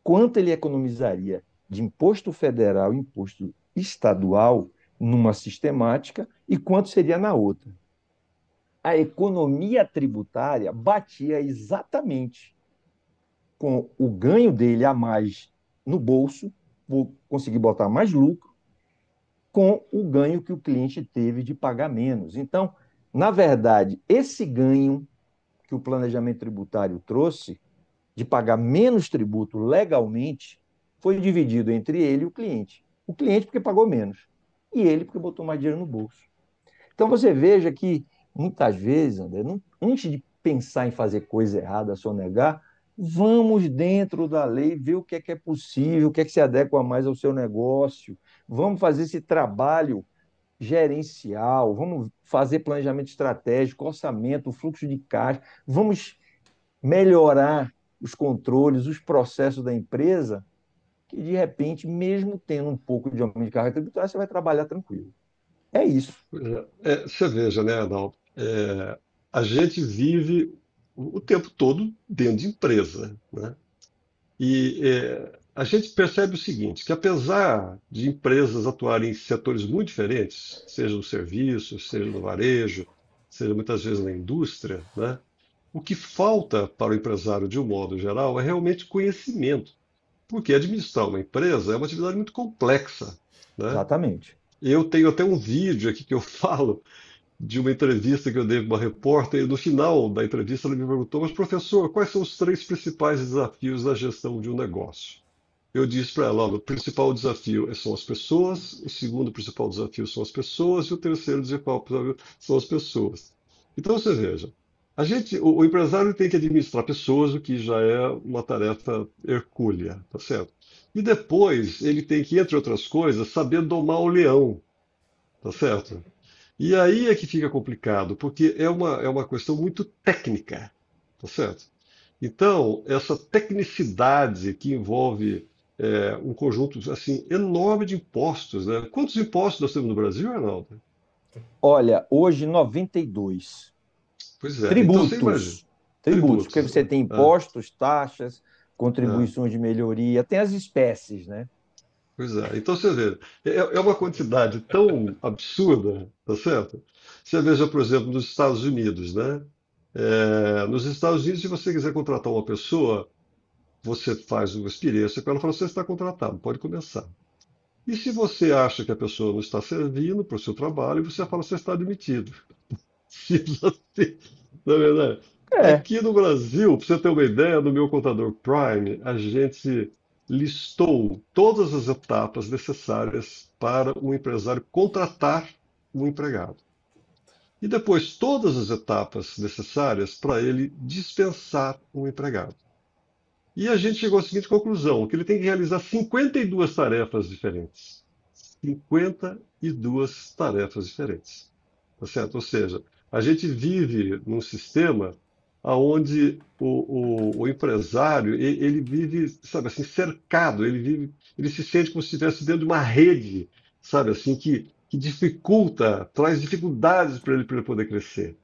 quanto ele economizaria de imposto federal e imposto estadual numa sistemática e quanto seria na outra. A economia tributária batia exatamente com o ganho dele a mais no bolso, vou conseguir botar mais lucro, com o ganho que o cliente teve de pagar menos. Então, na verdade, esse ganho que o planejamento tributário trouxe, de pagar menos tributo legalmente, foi dividido entre ele e o cliente. O cliente porque pagou menos, e ele porque botou mais dinheiro no bolso. Então você veja que, muitas vezes, André, antes de pensar em fazer coisa errada, sonegar, vamos dentro da lei ver o que é possível, o que é que se adequa mais ao seu negócio. Vamos fazer esse trabalho gerencial, vamos fazer planejamento estratégico, orçamento, fluxo de caixa, vamos melhorar os controles, os processos da empresa, que de repente, mesmo tendo um pouco de aumento de carga tributária, você vai trabalhar tranquilo. É isso. Você veja, né, Adalto? A gente vive o tempo todo dentro de empresa, né? E a gente percebe o seguinte, que apesar de empresas atuarem em setores muito diferentes, seja no serviço, seja no varejo, seja muitas vezes na indústria, né? O que falta para o empresário, de um modo geral, é realmente conhecimento, porque administrar uma empresa é uma atividade muito complexa, né? Exatamente. Eu tenho até um vídeo aqui que eu falo de uma entrevista que eu dei para uma repórter, e no final da entrevista ela me perguntou, mas professor, quais são os três principais desafios da gestão de um negócio? Eu disse para ela, olha, o principal desafio são as pessoas, o segundo principal desafio são as pessoas, e o terceiro principal desafio são as pessoas. Então você veja, o empresário tem que administrar pessoas, o que já é uma tarefa hercúlea, tá certo? E depois ele tem que, entre outras coisas, saber domar o leão, tá certo? E aí é que fica complicado, porque é uma questão muito técnica, tá certo? Então, essa tecnicidade que envolve um conjunto assim enorme de impostos, né? Quantos impostos nós temos no Brasil, Arnaldo? Olha, hoje 92. Pois é, então você imagina. Tributos. Tributos, porque Tributos, você né? tem impostos, taxas, É, contribuições de melhoria, tem as espécies, né? pois é. Então você vê, é uma quantidade tão absurda, tá certo? Você veja, por exemplo, nos Estados Unidos, né? Nos Estados Unidos, se você quiser contratar uma pessoa, você faz uma experiência com ela e fala, você está contratado, pode começar. E se você acha que a pessoa não está servindo para o seu trabalho, você fala, você está demitido. Simples assim, na verdade. É. Aqui no Brasil, para você ter uma ideia, no meu contador Prime, a gente listou todas as etapas necessárias para um empresário contratar um empregado. E depois todas as etapas necessárias para ele dispensar um empregado. E a gente chegou à seguinte conclusão, que ele tem que realizar 52 tarefas diferentes. 52 tarefas diferentes. Tá certo? Ou seja, a gente vive num sistema aonde o empresário ele vive, sabe assim, cercado, ele se sente como se estivesse dentro de uma rede, sabe assim, que dificulta, traz dificuldades para ele poder crescer,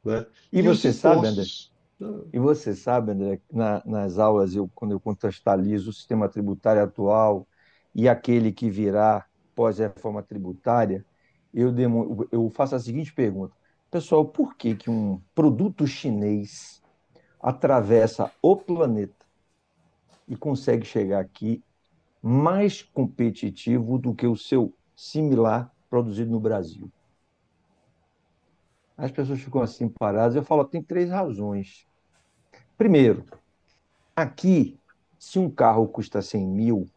né? E E os você sabe, André, impostos, né? e você sabe, André, nas aulas, quando eu contextualizo o sistema tributário atual e aquele que virá pós-reforma tributária, eu faço a seguinte pergunta. Pessoal, por que que um produto chinês atravessa o planeta e consegue chegar aqui mais competitivo do que o seu similar produzido no Brasil? As pessoas ficam assim paradas. Eu falo, tem três razões. Primeiro, aqui, se um carro custa 100 mil,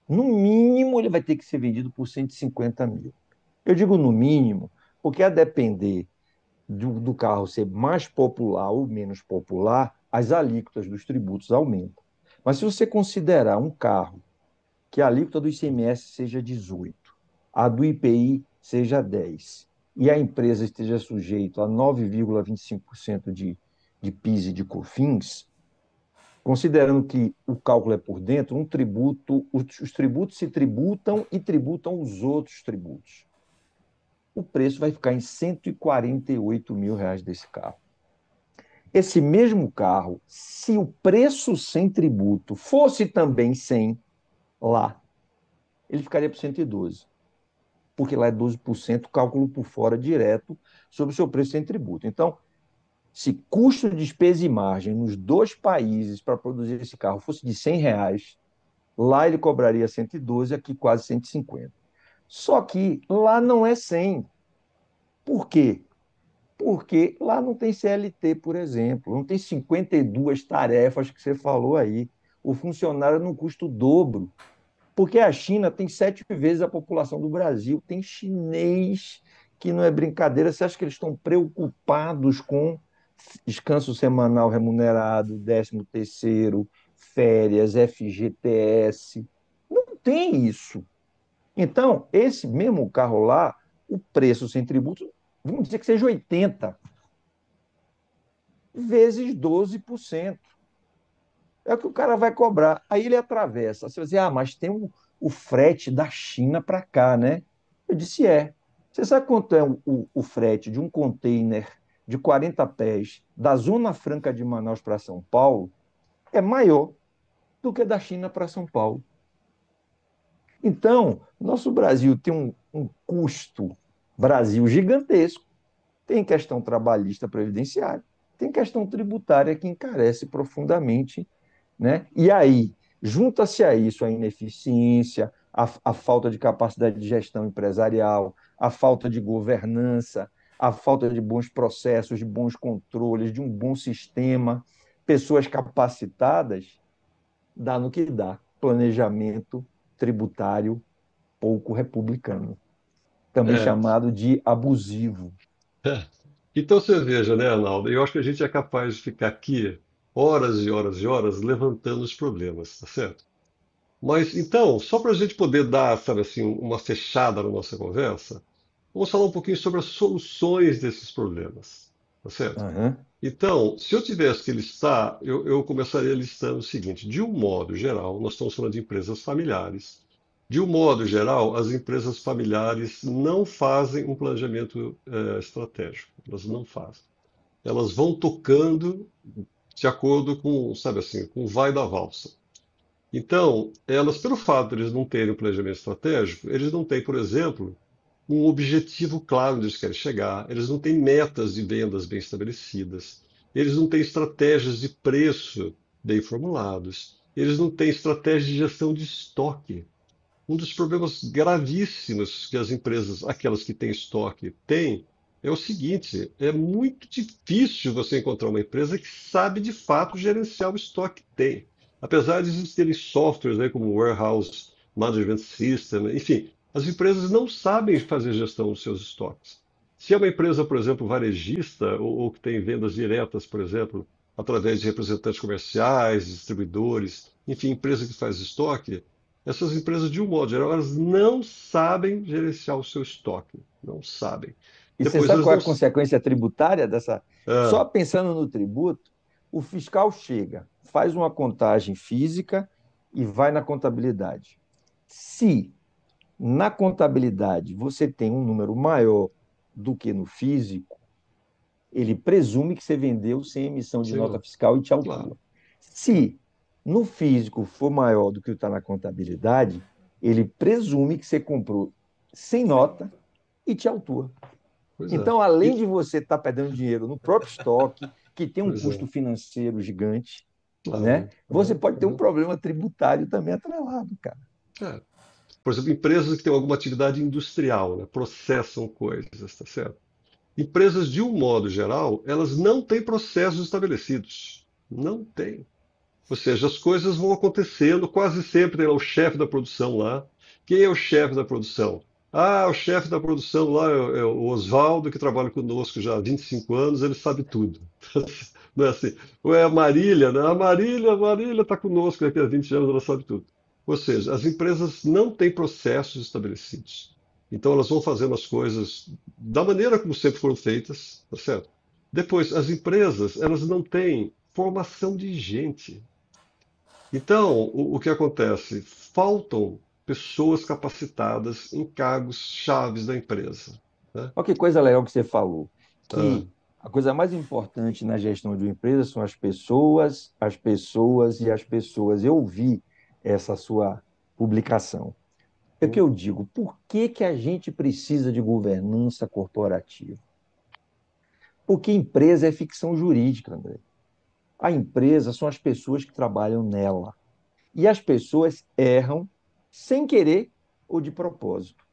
no mínimo ele vai ter que ser vendido por 150 mil. Eu digo no mínimo, porque a depender do carro ser mais popular ou menos popular, as alíquotas dos tributos aumentam. Mas se você considerar um carro que a alíquota do ICMS seja 18, a do IPI seja 10, e a empresa esteja sujeita a 9,25% de PIS e de COFINS, considerando que o cálculo é por dentro, os tributos se tributam e tributam os outros tributos. O preço vai ficar em R$ 148 mil desse carro. Esse mesmo carro, se o preço sem tributo fosse também 100 lá, ele ficaria por 112, porque lá é 12% cálculo por fora direto sobre o seu preço sem tributo. Então, se custo, despesa e margem nos dois países para produzir esse carro fosse de R$ 100, lá ele cobraria 112, aqui quase 150. Só que lá não é 100. Por quê? Porque lá não tem CLT, por exemplo, não tem 52 tarefas que você falou aí. O funcionário não custa o dobro. Porque a China tem 7 vezes a população do Brasil. Tem chinês que não é brincadeira. Você acha que eles estão preocupados com descanso semanal remunerado, 13º, férias, FGTS? Não tem isso. Então, esse mesmo carro lá, o preço sem tributo, vamos dizer que seja 80 vezes 12%. É o que o cara vai cobrar. Aí ele atravessa. Você vai dizer, mas tem o frete da China para cá, né? Eu disse, é. Você sabe quanto é o frete de um container de 40 pés da Zona Franca de Manaus para São Paulo? É maior do que da China para São Paulo. Então, nosso Brasil tem um custo Brasil gigantesco. Tem questão trabalhista previdenciária, tem questão tributária que encarece profundamente, né? E aí, junta-se a isso a ineficiência, a falta de capacidade de gestão empresarial, a falta de governança, a falta de bons processos, de bons controles, de um bom sistema, pessoas capacitadas, dá no que dá. Planejamento tributário pouco republicano, também É, chamado de abusivo. é. Então você veja, né, Arnaldo? Eu acho que a gente é capaz de ficar aqui horas e horas e horas levantando os problemas, tá certo? Mas então, só para a gente poder dar, sabe assim, uma fechada na nossa conversa, vamos falar um pouquinho sobre as soluções desses problemas, tá certo? Uhum. Então, se eu tivesse que listar, eu começaria listando o seguinte: de um modo geral, nós estamos falando de empresas familiares. De um modo geral, as empresas familiares não fazem um planejamento estratégico. Elas não fazem. Elas vão tocando de acordo com, sabe assim, com o vai da valsa. Então, elas, pelo fato de eles não terem um planejamento estratégico, eles não têm, por exemplo, um objetivo claro onde eles querem chegar, eles não têm metas de vendas bem estabelecidas, eles não têm estratégias de preço bem formulados, eles não têm estratégia de gestão de estoque. Um dos problemas gravíssimos que as empresas, aquelas que têm estoque, têm é o seguinte: é muito difícil você encontrar uma empresa que sabe de fato gerenciar o estoque que tem. Apesar de existirem softwares aí como Warehouse Management System, enfim, as empresas não sabem fazer gestão dos seus estoques. Se é uma empresa, por exemplo, varejista ou que tem vendas diretas, por exemplo, através de representantes comerciais, distribuidores, enfim, empresa que faz estoque, essas empresas, de um modo geral, elas não sabem gerenciar o seu estoque. Não sabem. E você Depois, sabe elas qual é não. a consequência tributária dessa? Ah, Só pensando no tributo, o fiscal chega, faz uma contagem física e vai na contabilidade. Se na contabilidade você tem um número maior do que no físico, ele presume que você vendeu sem emissão de nota senhor, fiscal e te autua. claro. Se no físico for maior do que está na contabilidade, ele presume que você comprou sem nota e te autua. Pois é. Então, além E, de você estar perdendo dinheiro no próprio estoque, que tem um pois custo é, financeiro gigante, né? claro. Você Aham, pode ter um aham. problema tributário também atrelado, cara. É. Por exemplo, empresas que têm alguma atividade industrial, né, processam coisas, tá certo? Empresas, de um modo geral, elas não têm processos estabelecidos. Não tem. Ou seja, as coisas vão acontecendo, quase sempre tem lá o chefe da produção lá. Quem é o chefe da produção? Ah, o chefe da produção lá é o Oswaldo, que trabalha conosco já há 25 anos, ele sabe tudo. Não é assim. Ou é a Marília, né? A Marília está conosco aqui há 20 anos, ela sabe tudo. Ou seja, as empresas não têm processos estabelecidos. Então elas vão fazendo as coisas da maneira como sempre foram feitas, tá certo? Depois, as empresas, elas não têm formação de gente. Então, o que acontece? Faltam pessoas capacitadas em cargos chaves da empresa, né? Olha que coisa legal que você falou, Ah, que a coisa mais importante na gestão de uma empresa são as pessoas e as pessoas. Eu vi essa sua publicação. É que hum, eu digo, por que que a gente precisa de governança corporativa? Porque empresa é ficção jurídica, André. A empresa são as pessoas que trabalham nela. E as pessoas erram sem querer ou de propósito.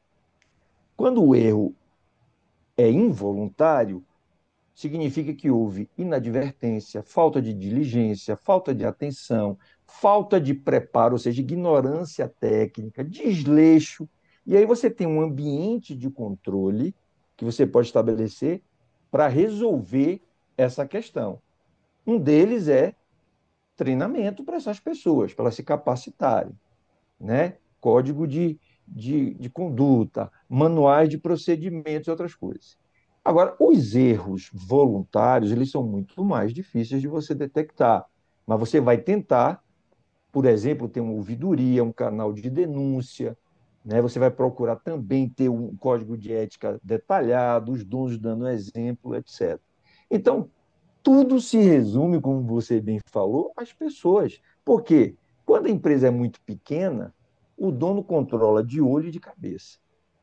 Quando o erro é involuntário, significa que houve inadvertência, falta de diligência, falta de atenção, falta de preparo, ou seja, ignorância técnica, desleixo. E aí você tem um ambiente de controle que você pode estabelecer para resolver essa questão. Um deles é treinamento para essas pessoas, para elas se capacitarem, né? Código de conduta, manuais de procedimentos e outras coisas. Agora, os erros voluntários, eles são muito mais difíceis de você detectar, mas você vai tentar, por exemplo, ter uma ouvidoria, um canal de denúncia, né? Você vai procurar também ter um código de ética detalhado, os donos dando exemplo, etc. Então, tudo se resume, como você bem falou, às pessoas. Por quê? Quando a empresa é muito pequena, o dono controla de olho e de cabeça.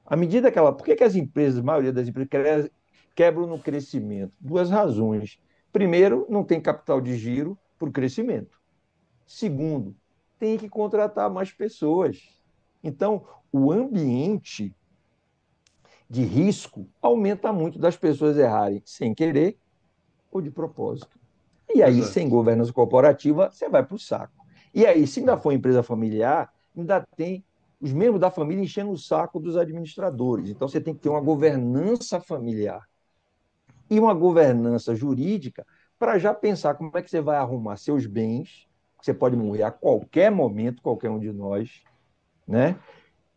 À medida que ela. Por que, que as empresas, a maioria das empresas, quebram no crescimento? Duas razões. Primeiro, não tem capital de giro para o crescimento. Segundo, tem que contratar mais pessoas. Então, o ambiente de risco aumenta muito das pessoas errarem sem querer ou de propósito. E pois aí, é. sem governança corporativa, você vai para o saco. E aí, se ainda for empresa familiar, ainda tem os membros da família enchendo o saco dos administradores. Então, você tem que ter uma governança familiar e uma governança jurídica para já pensar como é que você vai arrumar seus bens, que você pode morrer a qualquer momento, qualquer um de nós, né?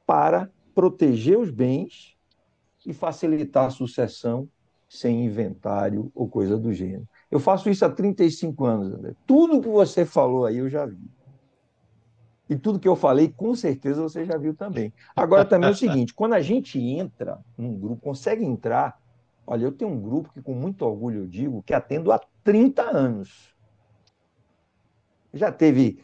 Para proteger os bens e facilitar a sucessão sem inventário ou coisa do gênero. Eu faço isso há 35 anos, André. Tudo que você falou aí eu já vi. E tudo que eu falei, com certeza você já viu também. Agora também é o seguinte: quando a gente entra num grupo, consegue entrar. Olha, eu tenho um grupo que, com muito orgulho, eu digo que atendo há 30 anos. Já teve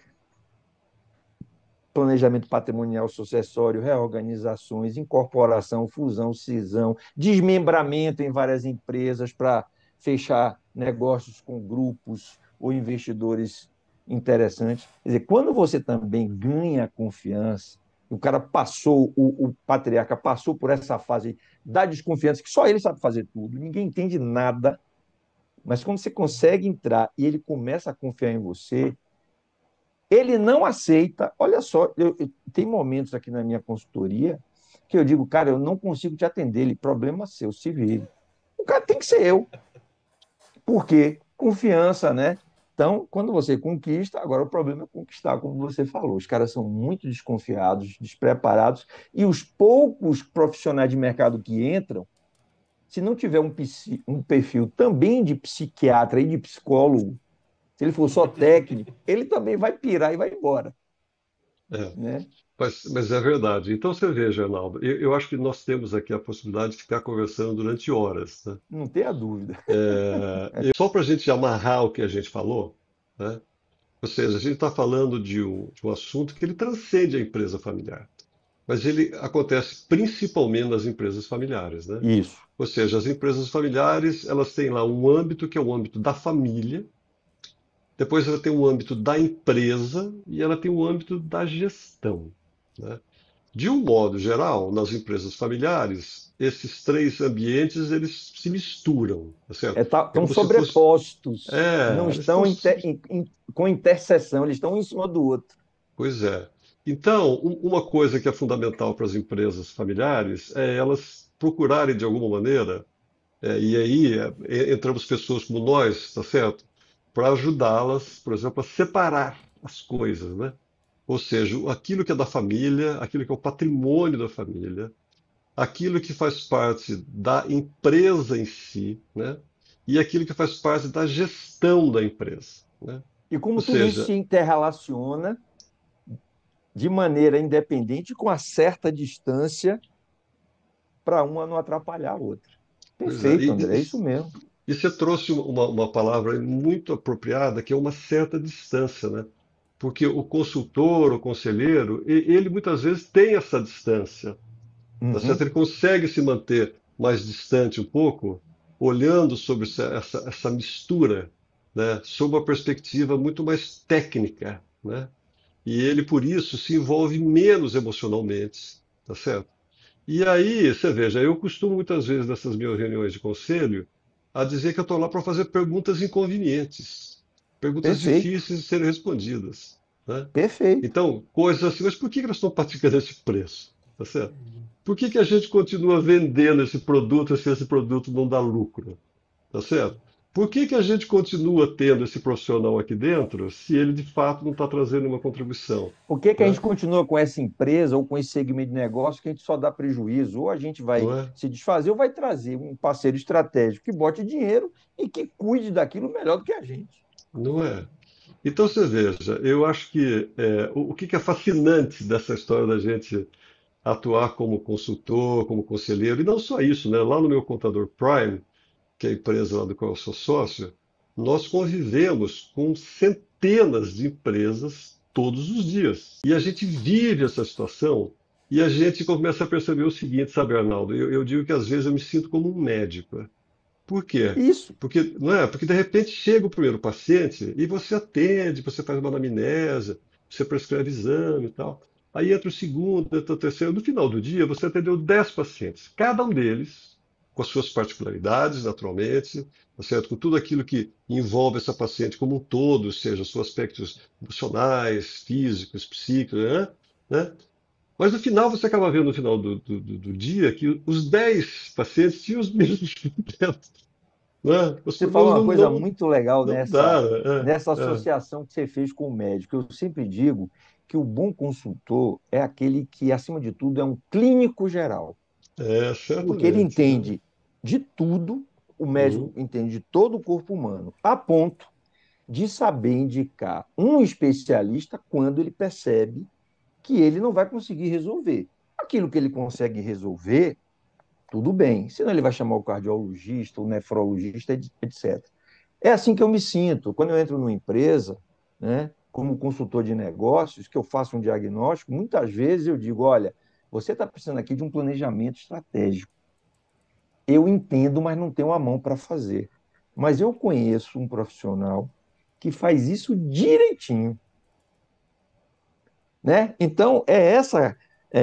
planejamento patrimonial sucessório, reorganizações, incorporação, fusão, cisão, desmembramento em várias empresas para fechar negócios com grupos ou investidores interessantes. Quer dizer, quando você também ganha confiança, o cara passou, o patriarca passou por essa fase da desconfiança, que só ele sabe fazer tudo, ninguém entende nada, mas quando você consegue entrar e ele começa a confiar em você, ele não aceita. Olha só, tem momentos aqui na minha consultoria que eu digo, cara, eu não consigo te atender. Ele, problema seu, se vire. O cara tem que ser eu. Por quê? Confiança, né? Então, quando você conquista, agora o problema é conquistar, como você falou. Os caras são muito desconfiados, despreparados, e os poucos profissionais de mercado que entram se não tiver um perfil também de psiquiatra e de psicólogo, se ele for só técnico, ele também vai pirar e vai embora, É. né? Mas é verdade. Então você veja, Arnaldo, eu acho que nós temos aqui a possibilidade de ficar conversando durante horas, né? Não tenha dúvida. Só para a gente amarrar o que a gente falou, né? Ou seja, a gente está falando de um assunto que ele transcende a empresa familiar, mas ele acontece principalmente nas empresas familiares, né? Isso. Ou seja, as empresas familiares, elas têm lá um âmbito que é o âmbito da família, depois ela tem o âmbito da empresa e ela tem o âmbito da gestão, né? De um modo geral, nas empresas familiares, esses três ambientes eles se misturam, tá certo? É Estão como se fosse, sobrepostos, não eles estão, estão com interseção, eles estão um em cima do outro. pois é. Então, uma coisa que é fundamental para as empresas familiares é elas procurarem de alguma maneira, e aí entramos pessoas como nós, tá certo? Para ajudá-las, por exemplo, a separar as coisas, né? Ou seja, aquilo que é da família, aquilo que é o patrimônio da família, aquilo que faz parte da empresa em si, né? E aquilo que faz parte da gestão da empresa, né? E Ou como tudo isso seja, se interrelaciona de maneira independente, com uma certa distância, para uma não atrapalhar a outra. pois é, Perfeito, André, é isso mesmo. e você trouxe uma palavra muito apropriada, que é uma certa distância, né? Porque o consultor, o conselheiro, ele muitas vezes tem essa distância, tá certo? Uhum. Ele consegue se manter mais distante um pouco, olhando sobre essa mistura, né? Sob uma perspectiva muito mais técnica, né? E ele, por isso, se envolve menos emocionalmente, tá certo? E aí, você veja, eu costumo muitas vezes nessas minhas reuniões de conselho a dizer que eu estou lá para fazer perguntas inconvenientes, perguntas Perfeito, difíceis de serem respondidas, né? perfeito. Então, coisas assim, mas por que que nós estamos praticando esse preço? Tá certo? Por que que a gente continua vendendo esse produto se esse produto não dá lucro? Tá certo? Por que que a gente continua tendo esse profissional aqui dentro se ele de fato não está trazendo uma contribuição? Por que que a Né? gente continua com essa empresa ou com esse segmento de negócio que a gente só dá prejuízo? Ou a gente vai Não é? se desfazer ou vai trazer um parceiro estratégico que bote dinheiro e que cuide daquilo melhor do que a gente. Não é? Então você veja, eu acho que o que que é fascinante dessa história da gente atuar como consultor, como conselheiro, e não só isso, né? Lá no meu contador Prime, que é a empresa lá do qual eu sou sócio, nós convivemos com centenas de empresas todos os dias. E a gente vive essa situação e a gente começa a perceber o seguinte, sabe, Arnaldo? Eu digo que às vezes eu me sinto como um médico. Por quê? Isso. Porque, não é? Porque de repente chega o primeiro paciente e você atende, você faz uma anamnese, você prescreve exame e tal. Aí entra o segundo, entra o terceiro. No final do dia, você atendeu 10 pacientes, cada um deles com as suas particularidades, naturalmente, tá certo? Com tudo aquilo que envolve essa paciente como um todo, ou seja, os seus aspectos emocionais, físicos, psíquicos, né? Né? Mas no final, você acaba vendo no final do dia que os 10 pacientes tinham os mesmos problemas, né? Os Você fala problemas uma não, coisa não, muito legal não dá, nessa né? associação que você fez com o médico. Eu sempre digo que o bom consultor é aquele que, acima de tudo, é um clínico geral, porque ele Certamente, né? entende de tudo, o médico Uhum. entende de todo o corpo humano, a ponto de saber indicar um especialista quando ele percebe que ele não vai conseguir resolver. Aquilo que ele consegue resolver, tudo bem, senão ele vai chamar o cardiologista, o nefrologista, etc. É assim que eu me sinto. Quando eu entro numa empresa, né, como consultor de negócios, que eu faço um diagnóstico, muitas vezes eu digo: olha, você está precisando aqui de um planejamento estratégico. Eu entendo, mas não tenho a mão para fazer. Mas eu conheço um profissional que faz isso direitinho, né? Então,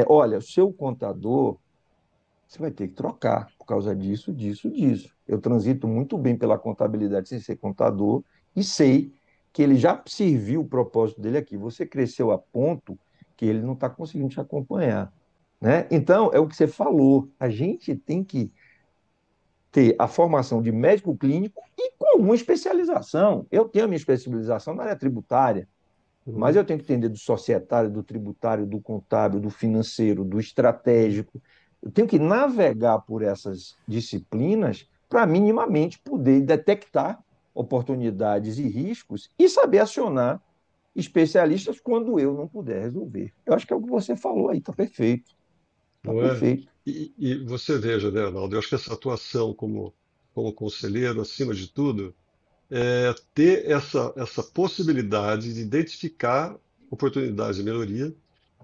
olha, o seu contador, você vai ter que trocar por causa disso, disso, disso. Eu transito muito bem pela contabilidade sem ser contador e sei que ele já serviu o propósito dele aqui. Você cresceu a ponto que ele não está conseguindo te acompanhar, né? Então, é o que você falou. A gente tem que ter a formação de médico clínico e com alguma especialização. Eu tenho a minha especialização na área tributária, mas Uhum. eu tenho que entender do societário, do tributário, do contábil, do financeiro, do estratégico. Eu tenho que navegar por essas disciplinas para minimamente poder detectar oportunidades e riscos e saber acionar especialistas quando eu não puder resolver. Eu acho que é o que você falou aí, está perfeito. Está não é? perfeito. E você veja, né, Arnaldo, eu acho que essa atuação como conselheiro, acima de tudo, é ter essa possibilidade de identificar oportunidades de melhoria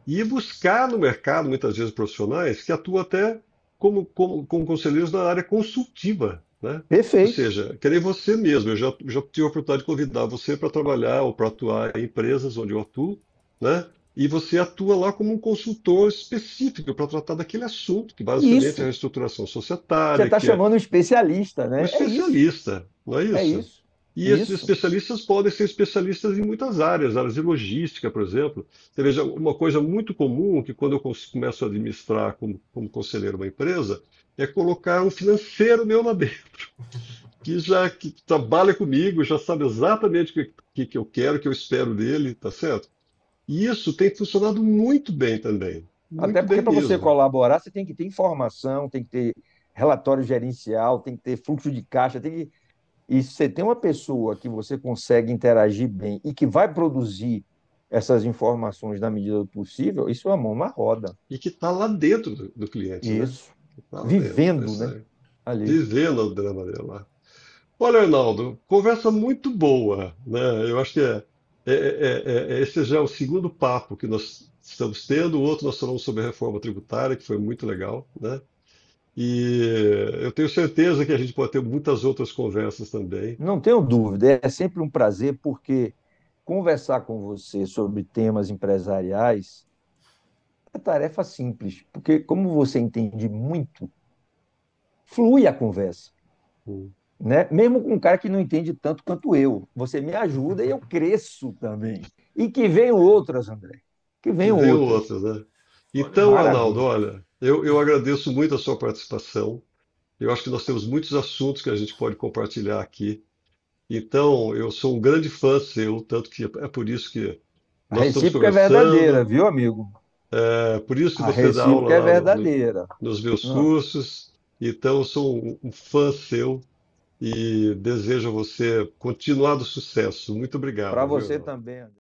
e buscar no mercado, muitas vezes, profissionais que atuam até como conselheiros na área consultiva, né? Ou Perfeito. seja, que nem você mesmo. Eu já tive a oportunidade de convidar você para trabalhar ou para atuar em empresas onde eu atuo, né? E você atua lá como um consultor específico para tratar daquele assunto, que basicamente é a Isso. reestruturação Você societária, está que é chamando um especialista, um né? É isso. especialista, não é É isso? isso. E esses Isso. especialistas podem ser especialistas em muitas áreas, áreas de logística, por exemplo. Você veja, uma coisa muito comum que quando eu começo a administrar como conselheiro uma empresa, é colocar um financeiro meu lá dentro, que trabalha comigo, já sabe exatamente o que eu quero, o que eu espero dele, tá certo? E isso tem funcionado muito bem também, Até muito porque bem para você mesmo. colaborar, você tem que ter informação, tem que ter relatório gerencial, tem que ter fluxo de caixa, tem que... E se você tem uma pessoa que você consegue interagir bem e que vai produzir essas informações na medida do possível, isso é a mão na roda. E que está lá dentro do cliente, né? Isso. Que está lá dentro, é Vivendo, isso né? aí. Ali. Vivendo o drama dele lá. Olha, Arnaldo, conversa muito boa, né? Eu acho que esse já é o segundo papo que nós estamos tendo. O outro nós falamos sobre a reforma tributária, que foi muito legal, né? E eu tenho certeza que a gente pode ter muitas outras conversas também. Não tenho dúvida, é sempre um prazer, porque conversar com você sobre temas empresariais é tarefa simples, porque como você entende muito, flui a conversa, Hum. né? Mesmo com um cara que não entende tanto quanto eu. Você me ajuda e eu cresço também. E que venham outras, André. Que Que venham venham outras. outras, né? Então, Arnaldo, Maravilha. olha, eu agradeço muito a sua participação. Eu acho que nós temos muitos assuntos que a gente pode compartilhar aqui. Então, eu sou um grande fã seu, tanto que é por isso que A nós estamos recíproca é verdadeira, conversando, viu, amigo? é por isso que A você dá aula recíproca é lá verdadeira. nos meus Não. cursos. Então, eu sou um fã seu e desejo a você continuado sucesso. Muito Para obrigado, viu, você Arnaldo? também, André.